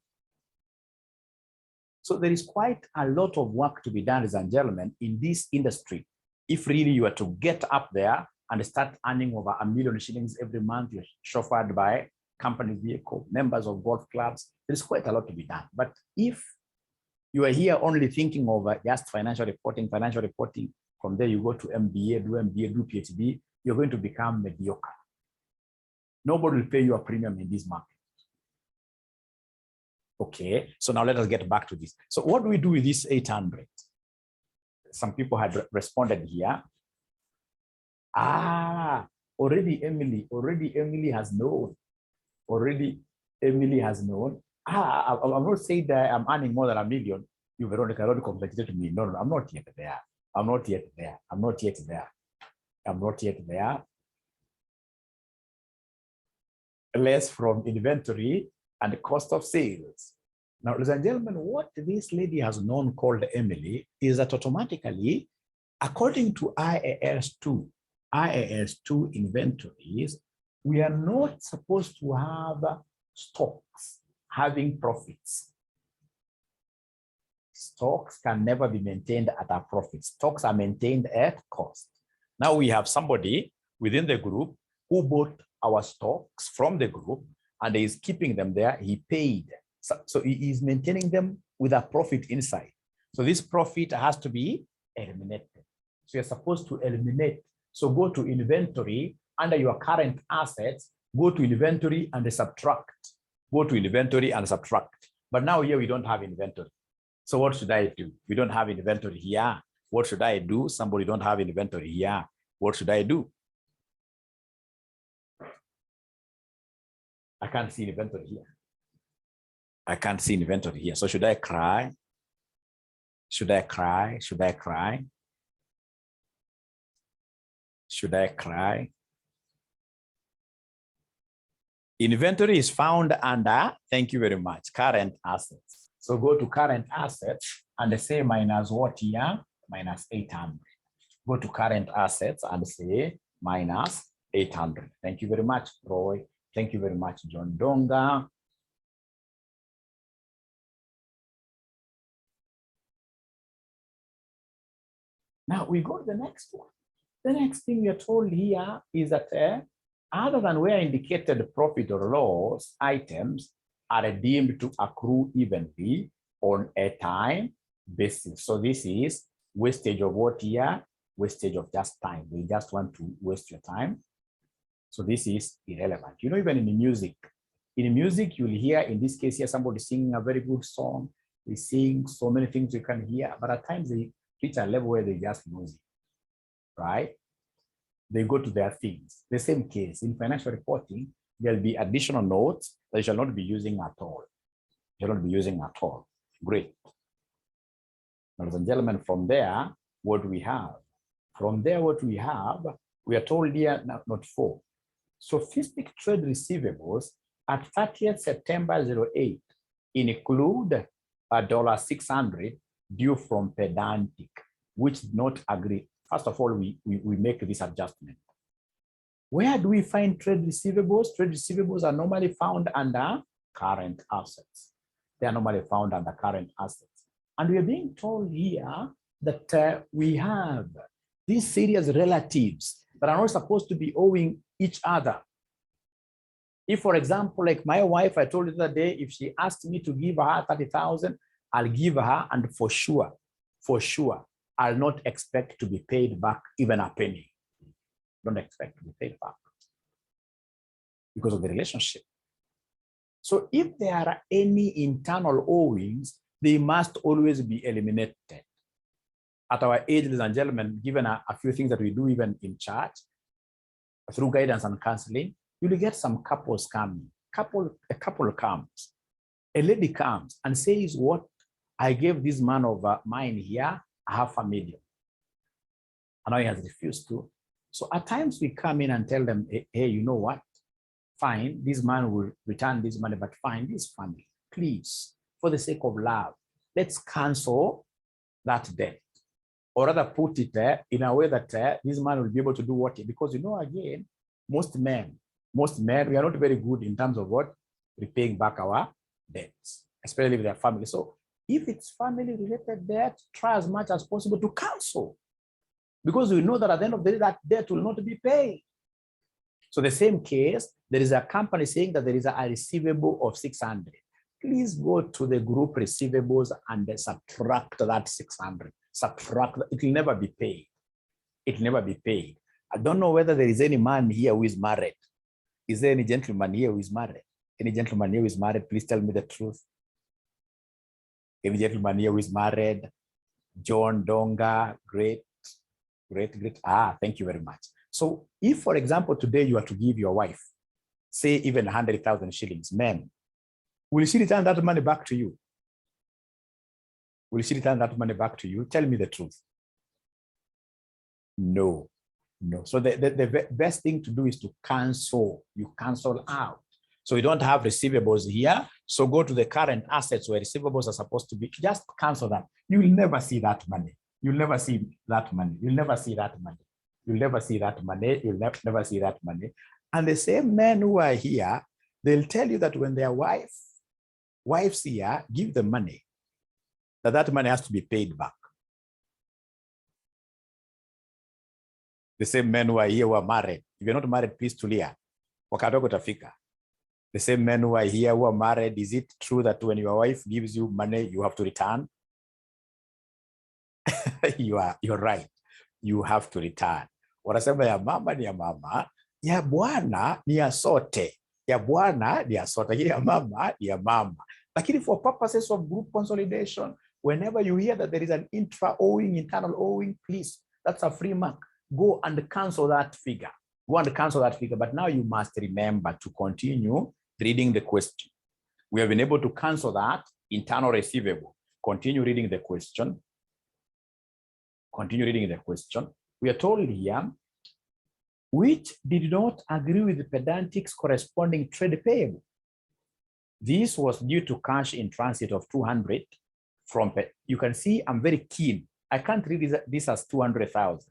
So there is quite a lot of work to be done, ladies and gentlemen, in this industry. If really you are to get up there and start earning over $1 million shillings every month, you're chauffeured by company vehicle, members of golf clubs, there's quite a lot to be done. But if you are here only thinking of just financial reporting, from there you go to MBA, do PhD, you're going to become mediocre. Nobody will pay you a premium in this market. Okay, so now let us get back to this. So what do we do with this 800? Some people had responded here. Already Emily has known. I'm not saying that I'm earning more than $1 million. You Veronica already congratulated me. No, I'm not yet there. I'm not yet there. Less from inventory and the cost of sales. Now, ladies and gentlemen, what this lady has known called Emily is that automatically, according to IAS 2 inventories, we are not supposed to have stocks having profits. Stocks can never be maintained at a profit. Stocks are maintained at cost. Now we have somebody within the group who bought our stocks from the group and is keeping them there. He paid. So he is maintaining them with a profit inside. So this profit has to be eliminated. So you're supposed to eliminate. So go to inventory under your current assets, go to inventory and subtract. Go to inventory and subtract. But now here we don't have inventory. So what should I do? We don't have inventory here. What should I do? Somebody don't have inventory here. What should I do? I can't see inventory here. I can't see inventory here. So should I cry? Should I cry? Should I cry? Should I cry? Inventory is found under, thank you very much, current assets. So go to current assets and say minus what here? Minus 800. Go to current assets and say minus 800. Thank you very much, Roy. Thank you very much, John Donga. Now we go to the next one. The next thing we are told here is that other than where indicated profit or loss items are deemed to accrue evenly on a time basis. So this is wastage of what here? Wastage of just time. They just want to waste your time. So this is irrelevant. You know, even in music, you'll hear, in this case here, somebody singing a very good song. They sing so many things you can hear, but at times they reach a level where they just lose it, right? They go to their things. The same case in financial reporting, there'll be additional notes that you shall not be using at all. You shall not be using at all. Great. Ladies and gentlemen, from there, what do we have? From there, what we have, we are told here, not 4. Sophistic trade receivables at 30th September 08 include $600 due from Pedantic, which did not agree. First of all, we make this adjustment. Where do we find trade receivables? Trade receivables are normally found under current assets. They are normally found under current assets. And we are being told here that we have these serious relatives that are not supposed to be owing each other. If, for example, like my wife, I told you the other day, if she asked me to give her 30,000, I'll give her, and for sure, I'll not expect to be paid back even a penny. Don't expect to be paid back because of the relationship. So if there are any internal owings, they must always be eliminated. At our age, ladies and gentlemen, given a few things that we do even in church, through guidance and counseling, you'll get some couples coming. A couple comes, a lady comes and says, what? I gave this man of mine here $500,000. And now he has refused to. So at times we come in and tell them, hey, you know what? Fine, this man will return this money, but fine, this family, please, for the sake of love, let's cancel that debt. Or rather put it in a way that this man will be able to do what, because again, most men, we are not very good in terms of what? Repaying back our debts, especially with their family. So if it's family related debt, try as much as possible to cancel, because we know that at the end of the day, that debt will not be paid. So the same case, there is a company saying that there is a receivable of 600. Please go to the group receivables and subtract that 600. Subtract, it will never be paid. It will never be paid. I don't know whether there is any man here who is married. Is there any gentleman here who is married? Any gentleman here who is married, please tell me the truth. Any gentleman here who is married? John Donga, great. Thank you very much. So if, for example, today you are to give your wife, say even 100,000 shillings, men, will she return that money back to you? Will she return that money back to you? Tell me the truth. No. So the best thing to do is to cancel. You cancel out. So you don't have receivables here. So go to the current assets where receivables are supposed to be. Just cancel that. You will never see that money. You'll never see that money. You'll never see that money. You'll never see that money. You'll never see that money. And the same men who are here, they'll tell you that when their wives here give them money, that money has to be paid back. The same men who are here who are married. If you're not married, please tulia. Wakatoko tafika. The same men who are here who are married, is it true that when your wife gives you money, you have to return? You're right. You have to return. Wanasema ya mama ni ya mama, ya bwana ni ya sote. Ya bwana ni ya sote, ya mama ni ya mama. Lakini for purposes of group consolidation, whenever you hear that there is an intra-owing, internal owing, please, that's a free mark. Go and cancel that figure. Go and cancel that figure. But now you must remember to continue reading the question. We have been able to cancel that internal receivable. Continue reading the question. Continue reading the question. We are told here, which did not agree with the pedantic's corresponding trade payable. This was due to cash in transit of 200 from, you can see I'm very keen. I can't read this as 200,000.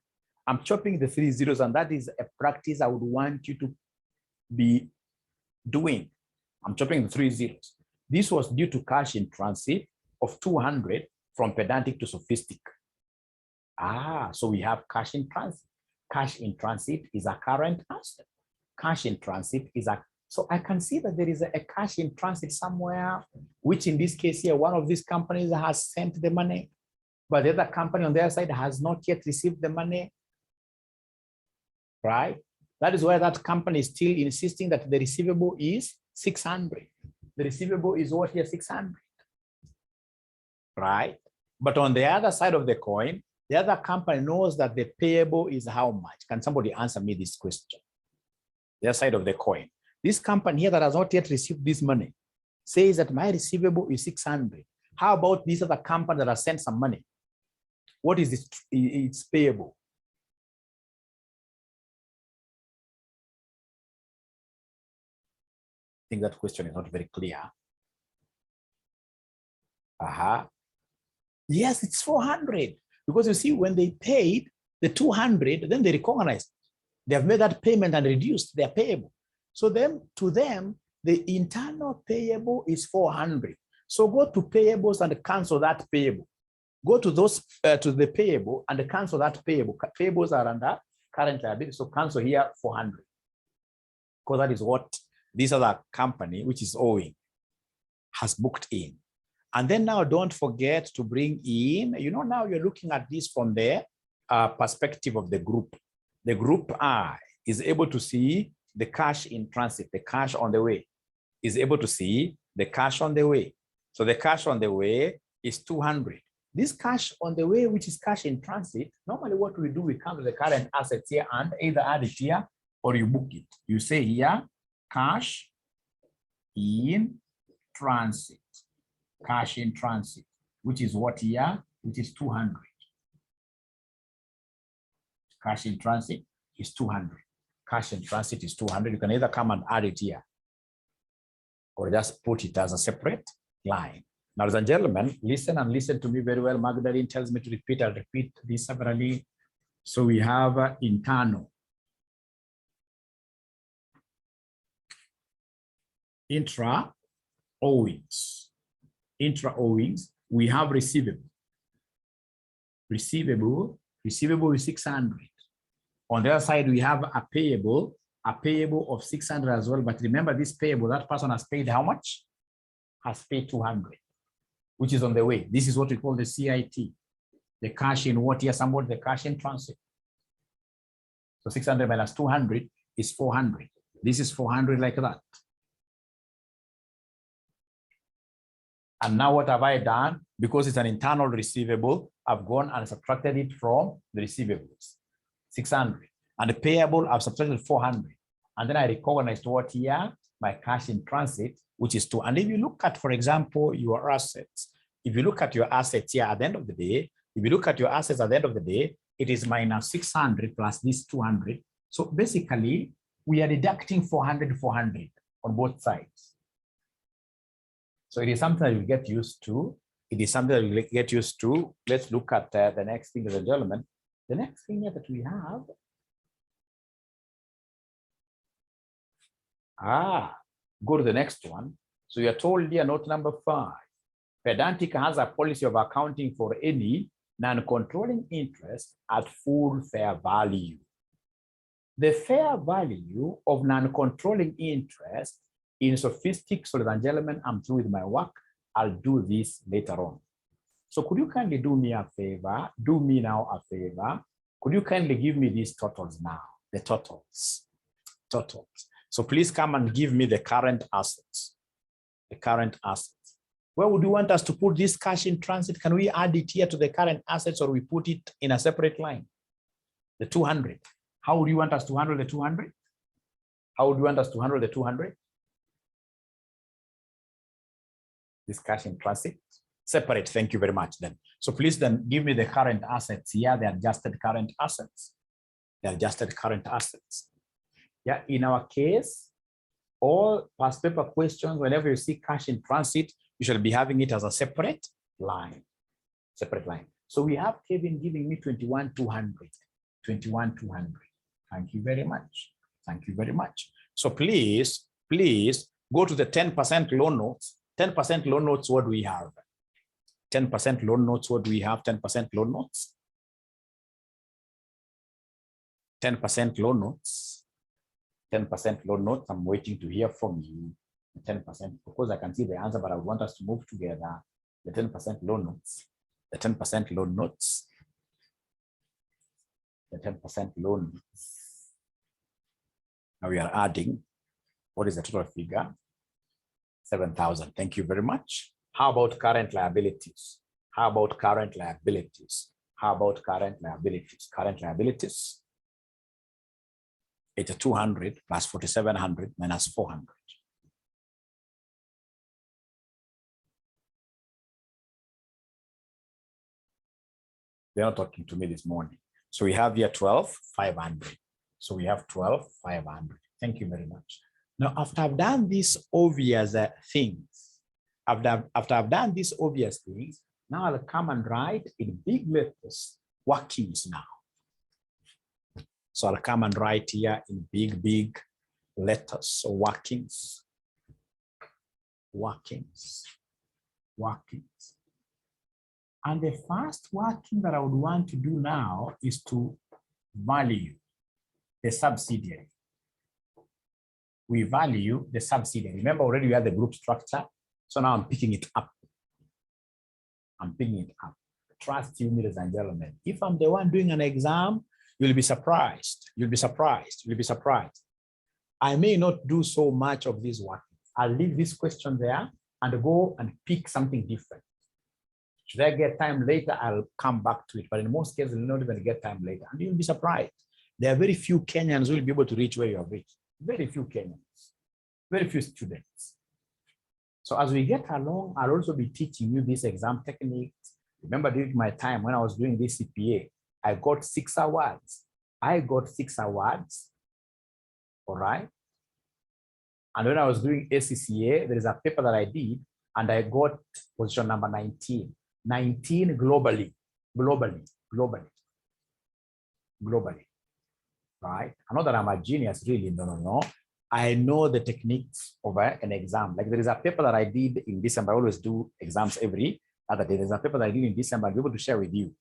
I'm chopping the 3 zeros, and that is a practice I would want you to be doing. I'm chopping the 3 zeros. This was due to cash in transit of 200 from pedantic to sophistic. So we have cash in transit. Cash in transit is a current asset. Cash in transit is a, so I can see that there is a cash in transit somewhere, which in this case here, one of these companies has sent the money, but the other company on their side has not yet received the money, right? That is why that company is still insisting that the receivable is 600. The receivable is what here, 600, right? But on the other side of the coin, the other company knows that the payable is how much? Can somebody answer me this question? The other side of the coin. This company here that has not yet received this money says that my receivable is 600. How about this other company that has sent some money? What is this? It's payable. I think that question is not very clear. Yes, it's 400. Because you see, when they paid the 200, then they recognized they have made that payment and reduced their payable. So then to them, the internal payable is 400. So go to payables and cancel that payable. Go to those to the payable and cancel that payable. Payables are under current liability. So cancel here 400. Because that is what this other company, which is owing, has booked in. And then now don't forget to bring in, now you're looking at this from the perspective of the group. The group I is able to see the cash in transit, the cash on the way, is able to see the cash on the way. So the cash on the way is 200. This cash on the way, which is cash in transit, normally what we do, we come to the current assets here and either add it here or you book it. You say here, cash in transit. Cash in transit, which is what here, which is 200. Cash in transit, is 200. Cash in transit is 200. You can either come and add it here or just put it as a separate line. Now, ladies and gentlemen, listen and listen to me very well. Magdalene tells me to repeat. I'll repeat this separately. So we have internal, intra owings, we have receivable. Receivable is 600. On the other side, we have a payable of 600 as well. But remember, this payable, that person has paid how much? Has paid 200, which is on the way. This is what we call the CIT, the cash in what here, somewhat the cash in transit. So 600 minus 200 is 400. This is 400 like that. And now what have I done? Because it's an internal receivable, I've gone and subtracted it from the receivables, 600. And the payable, I've subtracted 400. And then I recognized what here? My cash in transit, which is 2. And if you look at, for example, your assets, if you look at your assets here at the end of the day, it is minus 600 plus this 200. So basically, we are deducting 400 on both sides. So it is something that you get used to. Let's look at the next thing, ladies and gentlemen. The next thing here that we have. Go to the next one. So you're told here, note number 5. Pedantic has a policy of accounting for any non-controlling interest at full fair value. The fair value of non-controlling interest in sophistics, so ladies and gentlemen, I'm through with my work. I'll do this later on. So could you kindly do me a favor? Do me now a favor. Could you kindly give me these totals now? The totals. So please come and give me the current assets. The current assets. Where would you want us to put this cash in transit? Can we add it here to the current assets, or we put it in a separate line? The 200. How would you want us to handle the 200? How would you want us to handle the 200? This cash in transit. Separate. Thank you very much then. So please then give me the current assets here, the adjusted current assets. The adjusted current assets. Yeah, in our case, all past paper questions, whenever you see cash in transit, you shall be having it as a separate line. Separate line. So we have Kevin giving me 21,200. 21,200. Thank you very much. Thank you very much. So please go to the 10% loan notes. 10% loan notes, what do we have? 10% loan notes, what do we have? 10% loan notes. 10% loan notes. 10% loan notes. I'm waiting to hear from you. 10%, because I can see the answer, but I want us to move together. The 10% loan notes. The 10% loan notes. The 10% loan notes. Now we are adding. What is the total figure? 7,000. Thank you very much. How about current liabilities? How about current liabilities? How about current liabilities? Current liabilities. It's 200 plus 4,700 minus 400. They're not talking to me this morning. So we have here 12,500. So we have 12,500. Thank you very much. Now, after I've done these obvious things, now I'll come and write in big letters, workings now. So I'll come and write here in big letters, so workings. And the first working that I would want to do now is to value the subsidiary. We value the subsidiary. Remember already we had the group structure. So now I'm picking it up. Trust you, ladies and gentlemen. If I'm the one doing an exam, you'll be surprised. I may not do so much of this work. I'll leave this question there and go and pick something different. Should I get time later, I'll come back to it. But in most cases, you'll not even get time later. And you'll be surprised. There are very few Kenyans who will be able to reach where you have reached. Very few Kenyans. Very few students. So as we get along, I'll also be teaching you these exam techniques. Remember during my time when I was doing this CPA, I got 6 awards. I got 6 awards. All right. And when I was doing ACCA, there is a paper that I did, and I got position number 19. 19 globally. Right? I know that I'm a genius, really. No. I know the techniques of an exam. Like there is a paper that I did in December. I always do exams every other day. There's a paper that I did in December. I'll be able to share with you.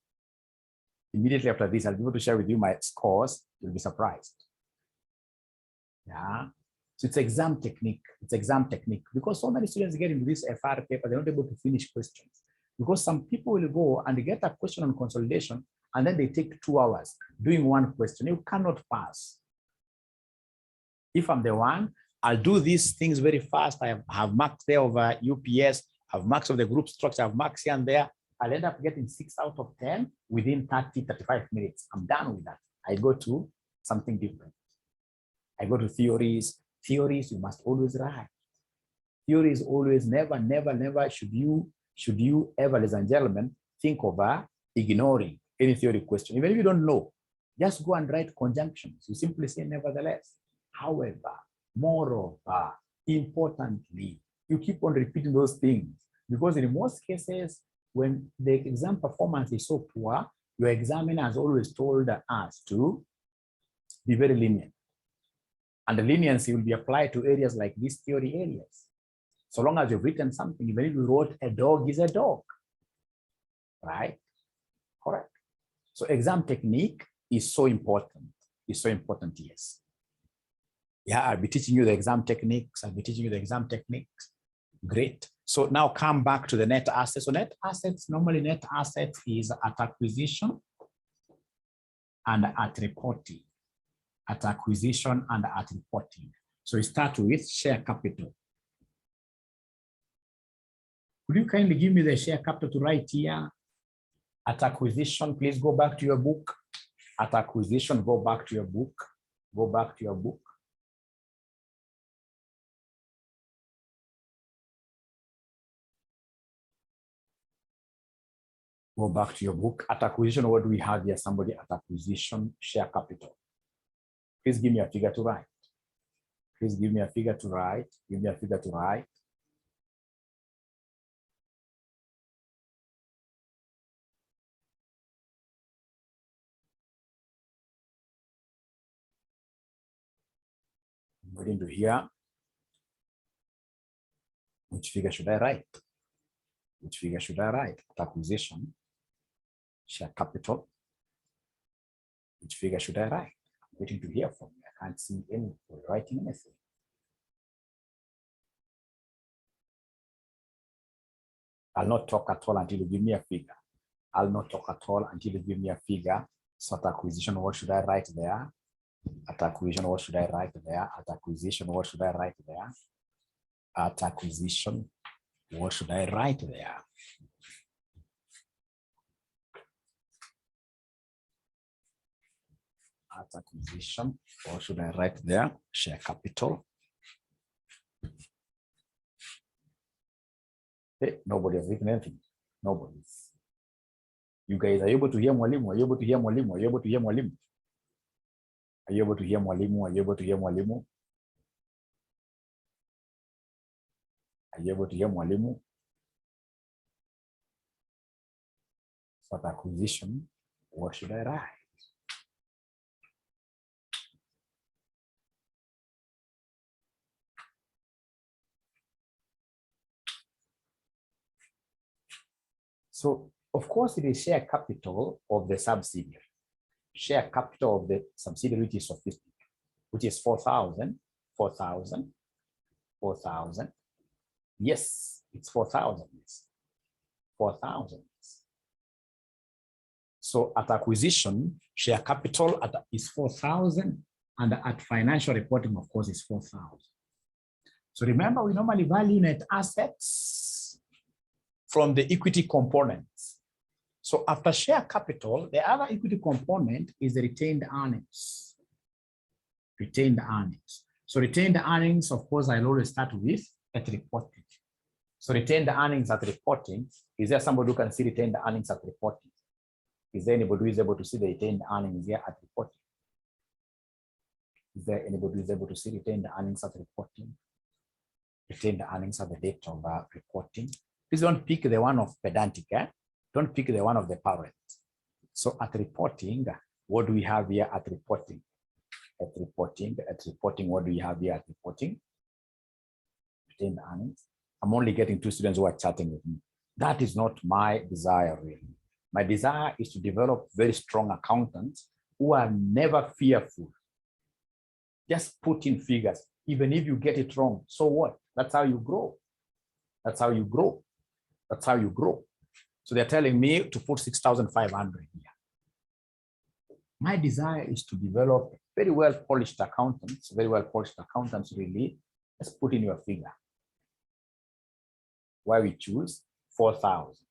Immediately after this, I'll be able to share with you my scores. You'll be surprised. Yeah. So it's exam technique. Because so many students get into this FR paper, they're not able to finish questions. Because some people will go and get a question on consolidation, and then they take 2 hours doing one question. You cannot pass. If I'm the one, I'll do these things very fast. I have marks there over UPS, I have marks of the group structure, I have marks here and there. I'll end up getting 6 out of 10 within 30, 35 minutes. I'm done with that. I go to something different. I go to theories. Theories, you must always write. Theories always, never should you ever, ladies and gentlemen, think of ignoring any theory question. Even if you don't know, just go and write conjunctions. You simply say nevertheless, however, moreover, importantly. You keep on repeating those things, because in most cases, when the exam performance is so poor, your examiner has always told us to be very lenient. And the leniency will be applied to areas like these theory areas. So long as you've written something, even if you wrote a dog is a dog, right? Correct. So exam technique is so important. Yes. Yeah, I'll be teaching you the exam techniques. Great. So now come back to the net assets. So net assets, normally net assets is at acquisition and at reporting. So we start with share capital. Could you kindly give me the share capital to write here? At acquisition, please go back to your book. At acquisition, go back to your book. Go back to your book. Go back to your book. At acquisition, what do we have here? Somebody at acquisition, share capital. Please give me a figure to write. Please give me a figure to write. Give me a figure to write. I'm waiting to hear. Which figure should I write? Which figure should I write? At acquisition, share capital. Which figure should I write? I'm waiting to hear from you. I can't see any writing anything. I'll not talk at all until you give me a figure. I'll not talk at all until you give me a figure. So at acquisition, what should I write there? At acquisition, what should I write there? At acquisition, what should I write there? At acquisition, what should I write there? At acquisition, what should I write there? Share capital. Hey, nobody has written anything. Nobody's. You guys are able to hear Mwalimu? Are you able to hear Mwalimu? Are you able to hear Mwalimu? Are you able to hear Mwalimu? Are you able to hear Mwalimu? Are you able to hear Mwalimu? So at acquisition, what should I write? So, of course, it is share capital of the subsidiary. Share capital of the subsidiary, which is sophistic, which is 4,000. Yes, it's 4,000. 4,000. So at acquisition, share capital is 4,000, and at financial reporting, of course, is 4,000. So remember, we normally value net assets from the equity components. So after share capital, the other equity component is the retained earnings. Retained earnings. So retained earnings, of course, I'll always start with at reporting. So retained earnings at reporting, is there somebody who can see retained earnings at reporting? Is there anybody who is able to see the retained earnings here at reporting? Is there anybody who is able to see retained earnings at reporting? Retained earnings at the date of reporting. Please don't pick the one of pedantic. Don't pick the one of the parent. So at reporting, what do we have here at reporting? At reporting, what do we have here at reporting? Retained earnings. I'm only getting 2 students who are chatting with me. That is not my desire, really. My desire is to develop very strong accountants who are never fearful. Just put in figures. Even if you get it wrong, so what? That's how you grow. That's how you grow. That's how you grow. So they're telling me to put 6,500 here. My desire is to develop very well-polished accountants, really. Let's put in your figure. Why we choose 4,000.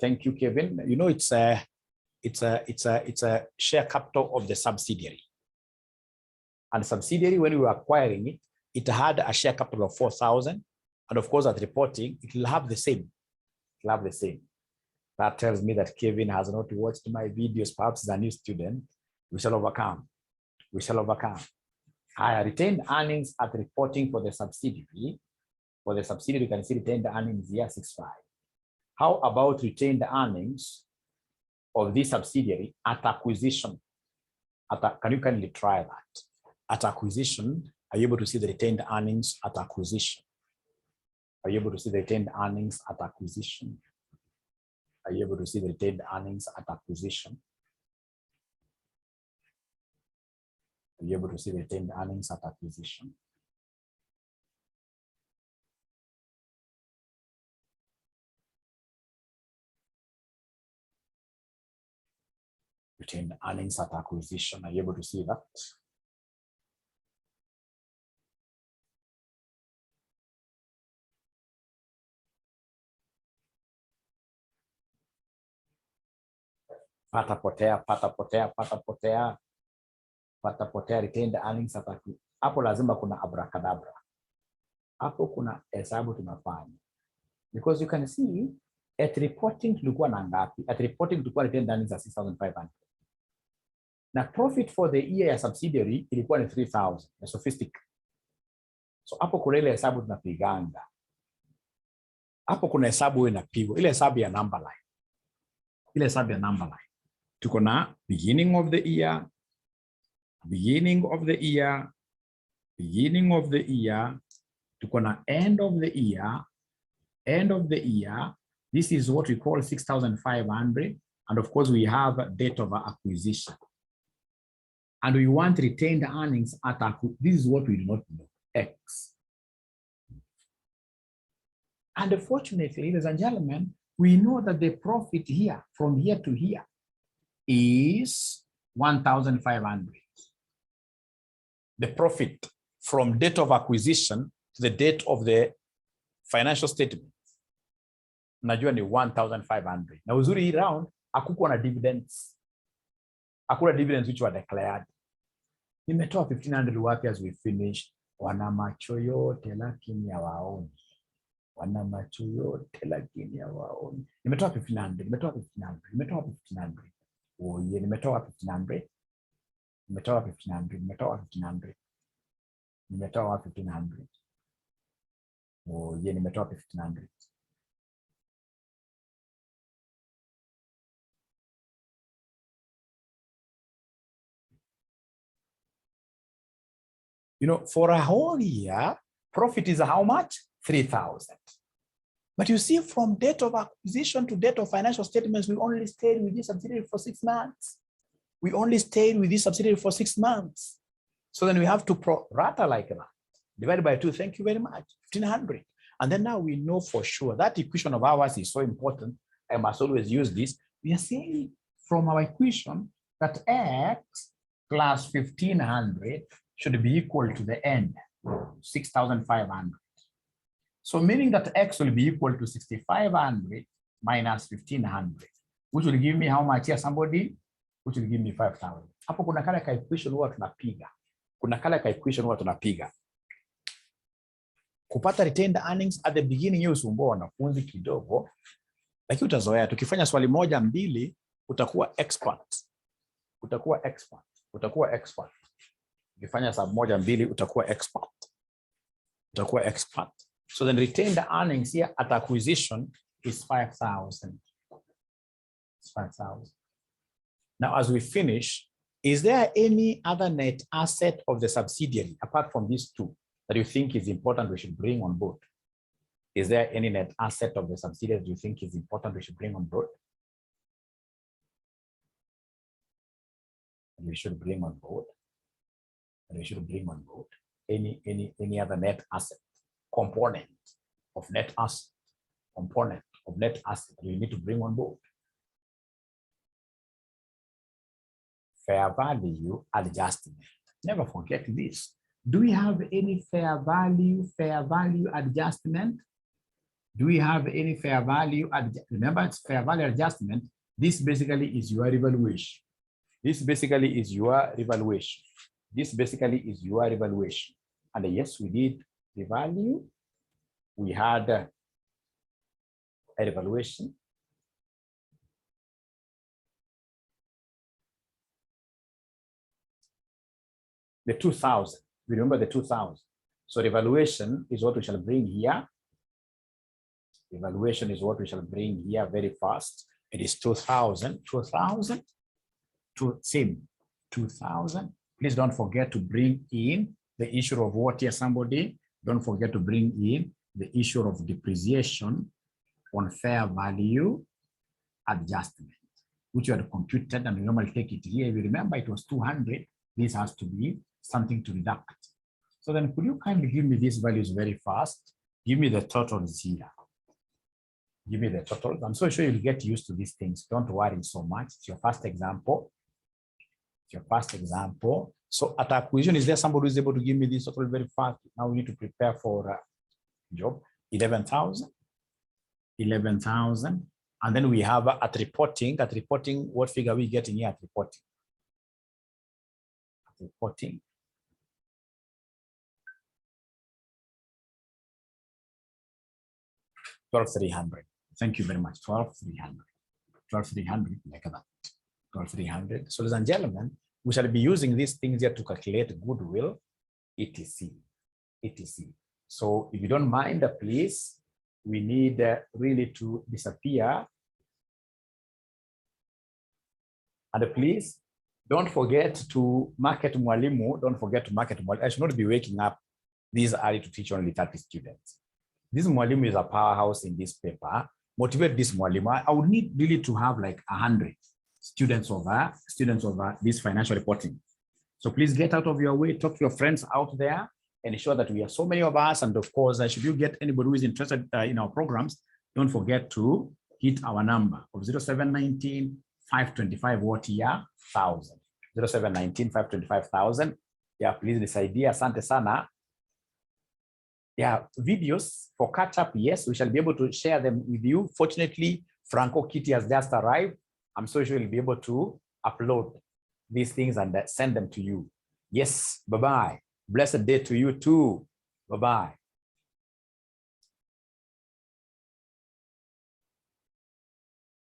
Thank you, Kevin. You know, it's a share capital of the subsidiary. And subsidiary, when we were acquiring it, it had a share capital of 4,000. And of course, at reporting, it will have the same. It will have the same. That tells me that Kevin has not watched my videos. Perhaps as a new student. We shall overcome. We shall overcome. I retained earnings at reporting for the subsidiary. For the subsidiary, you can see retained earnings here, 65. How about retained earnings of this subsidiary at acquisition? Can you kindly try that? At acquisition, are you able to see the retained earnings at acquisition? Are you able to see the retained earnings at acquisition? Are you able to see the retained earnings at acquisition? Are you able to see the retained earnings at acquisition? Retained earnings at acquisition. Are you able to see that? Pata potea, retained earnings at acquisition. Hapo lazima kuna abracadabra. Hapo kuna hesabu tunafanya. Because you can see at reporting tulikuwa na ngapi? At reporting tulikuwa retained earnings at 6,500. Na profit for the year ya subsidiary ilikuwa ni 3,000. Na sophistic. So hapo kuna ile hesabu tunapiganga. Hapo kuna hesabu inapigwa. Ile hesabu ya number line. Ile hesabu ya number line. Tuko na beginning of the year, beginning of the year, beginning of the year. Tuko na end of the year, end of the year. This is what we call 6,500. And of course, we have date of acquisition. And we want retained earnings at acquisition. This is what we do not know, X. And unfortunately, ladies and gentlemen, we know that the profit here, from here to here, is 1,500. The profit from date of acquisition to the date of the financial statement. Najua ni 1,500. Na uzuri hii round, hakukuwa na dividends. Hakuna dividends which were declared. Nimetoa 1,500 wapi as we finish. Wana macho yote lakini hawaoni. Wana macho yote lakini hawaoni. Nimetoa 1,500, nimetoa 1,500, nimetoa 1,500. Oh yeah, nimetoa 1,500. Nimetoa 1,500, nimetoa 1,500. Nimetoa 1,500. Oh yeah, nimetoa 1,500. You know, for a whole year, profit is how much? 3,000. But you see, from date of acquisition to date of financial statements, we only stayed with this subsidiary for 6 months. We only stayed with this subsidiary for 6 months. So then we have to pro rata like that. Divided by 2, thank you very much, 1,500. And then now we know for sure that equation of ours is so important. I must always use this. We are saying from our equation that X plus 1,500 should be equal to the end, 6,500. So meaning that X will be equal to 6,500 minus 1,500, which will give me how much here, somebody? Which will give me 5,000. Hapo kuna kale ka equation huwa tunapiga. Kuna kale ka equation huwa tunapiga. Kupata retained earnings at the beginning hiyo usumbua wanafunzi kidogo. Lakini utazoea. Tukifanya swali moja mbili, utakuwa expert. Utakuwa expert. Utakuwa expert. Ukifanya sub moja mbili utakuwa expert. Utakuwa expert. So then retained earnings here at acquisition is 5,000. It's 5,000. Now, as we finish, is there any other net asset of the subsidiary apart from these two that you think is important we should bring on board? Is there any net asset of the subsidiary that you think is important we should bring on board? We should bring on board. We should bring on board any other net asset component of net asset that you need to bring on board. Fair value adjustment. Never forget this. Do we have any fair value adjustment? Do we have any fair value? Remember, it's fair value adjustment. This basically is your evaluation. This basically is your evaluation. This basically is your evaluation. And yes, we did the value. We had a evaluation. The 2,000. Remember the 2,000. So the evaluation is what we shall bring here. Evaluation is what we shall bring here very fast. It is 2,000. 2,000. Same. 2,000. Please don't forget to bring in the issue of what here, somebody. Don't forget to bring in the issue of depreciation on fair value adjustment, which you had computed and you normally take it here. If you remember, it was 200. This has to be something to deduct. So then could you kindly give me these values very fast? Give me the totals here. Give me the totals. I'm so sure you'll get used to these things. Don't worry so much. It's your first example. It's your first example. So at acquisition, is there somebody who's able to give me this total very fast? Now we need to prepare for a job. 11,000. 11,000. And then we have at reporting, what figure are we getting here at reporting? At reporting. 12,300. Thank you very much. 12,300. 12,300 like that. 12,300. So, ladies and gentlemen, we shall be using these things here to calculate goodwill, etc. etc. So, if you don't mind, please, we need really to disappear. And please, don't forget to market Mwalimu. Don't forget to market Mwalimu. I should not be waking up this early to teach only 30 students. This Mwalimu is a powerhouse in this paper. Motivate this Mwalimu. I would need really to have like 100 students over this financial reporting. So please get out of your way, talk to your friends out there, and ensure that we are so many of us. And of course, should you get anybody who is interested in our programs, don't forget to hit our number of 0719 525 what year 1000. 0719 525,000. Yeah, please this idea. Asante sana. Yeah, videos for catch up. Yes, we shall be able to share them with you. Fortunately, Franco Kitty has just arrived. I'm so sure we'll be able to upload these things and send them to you. Yes, bye-bye. Blessed day to you too. Bye-bye.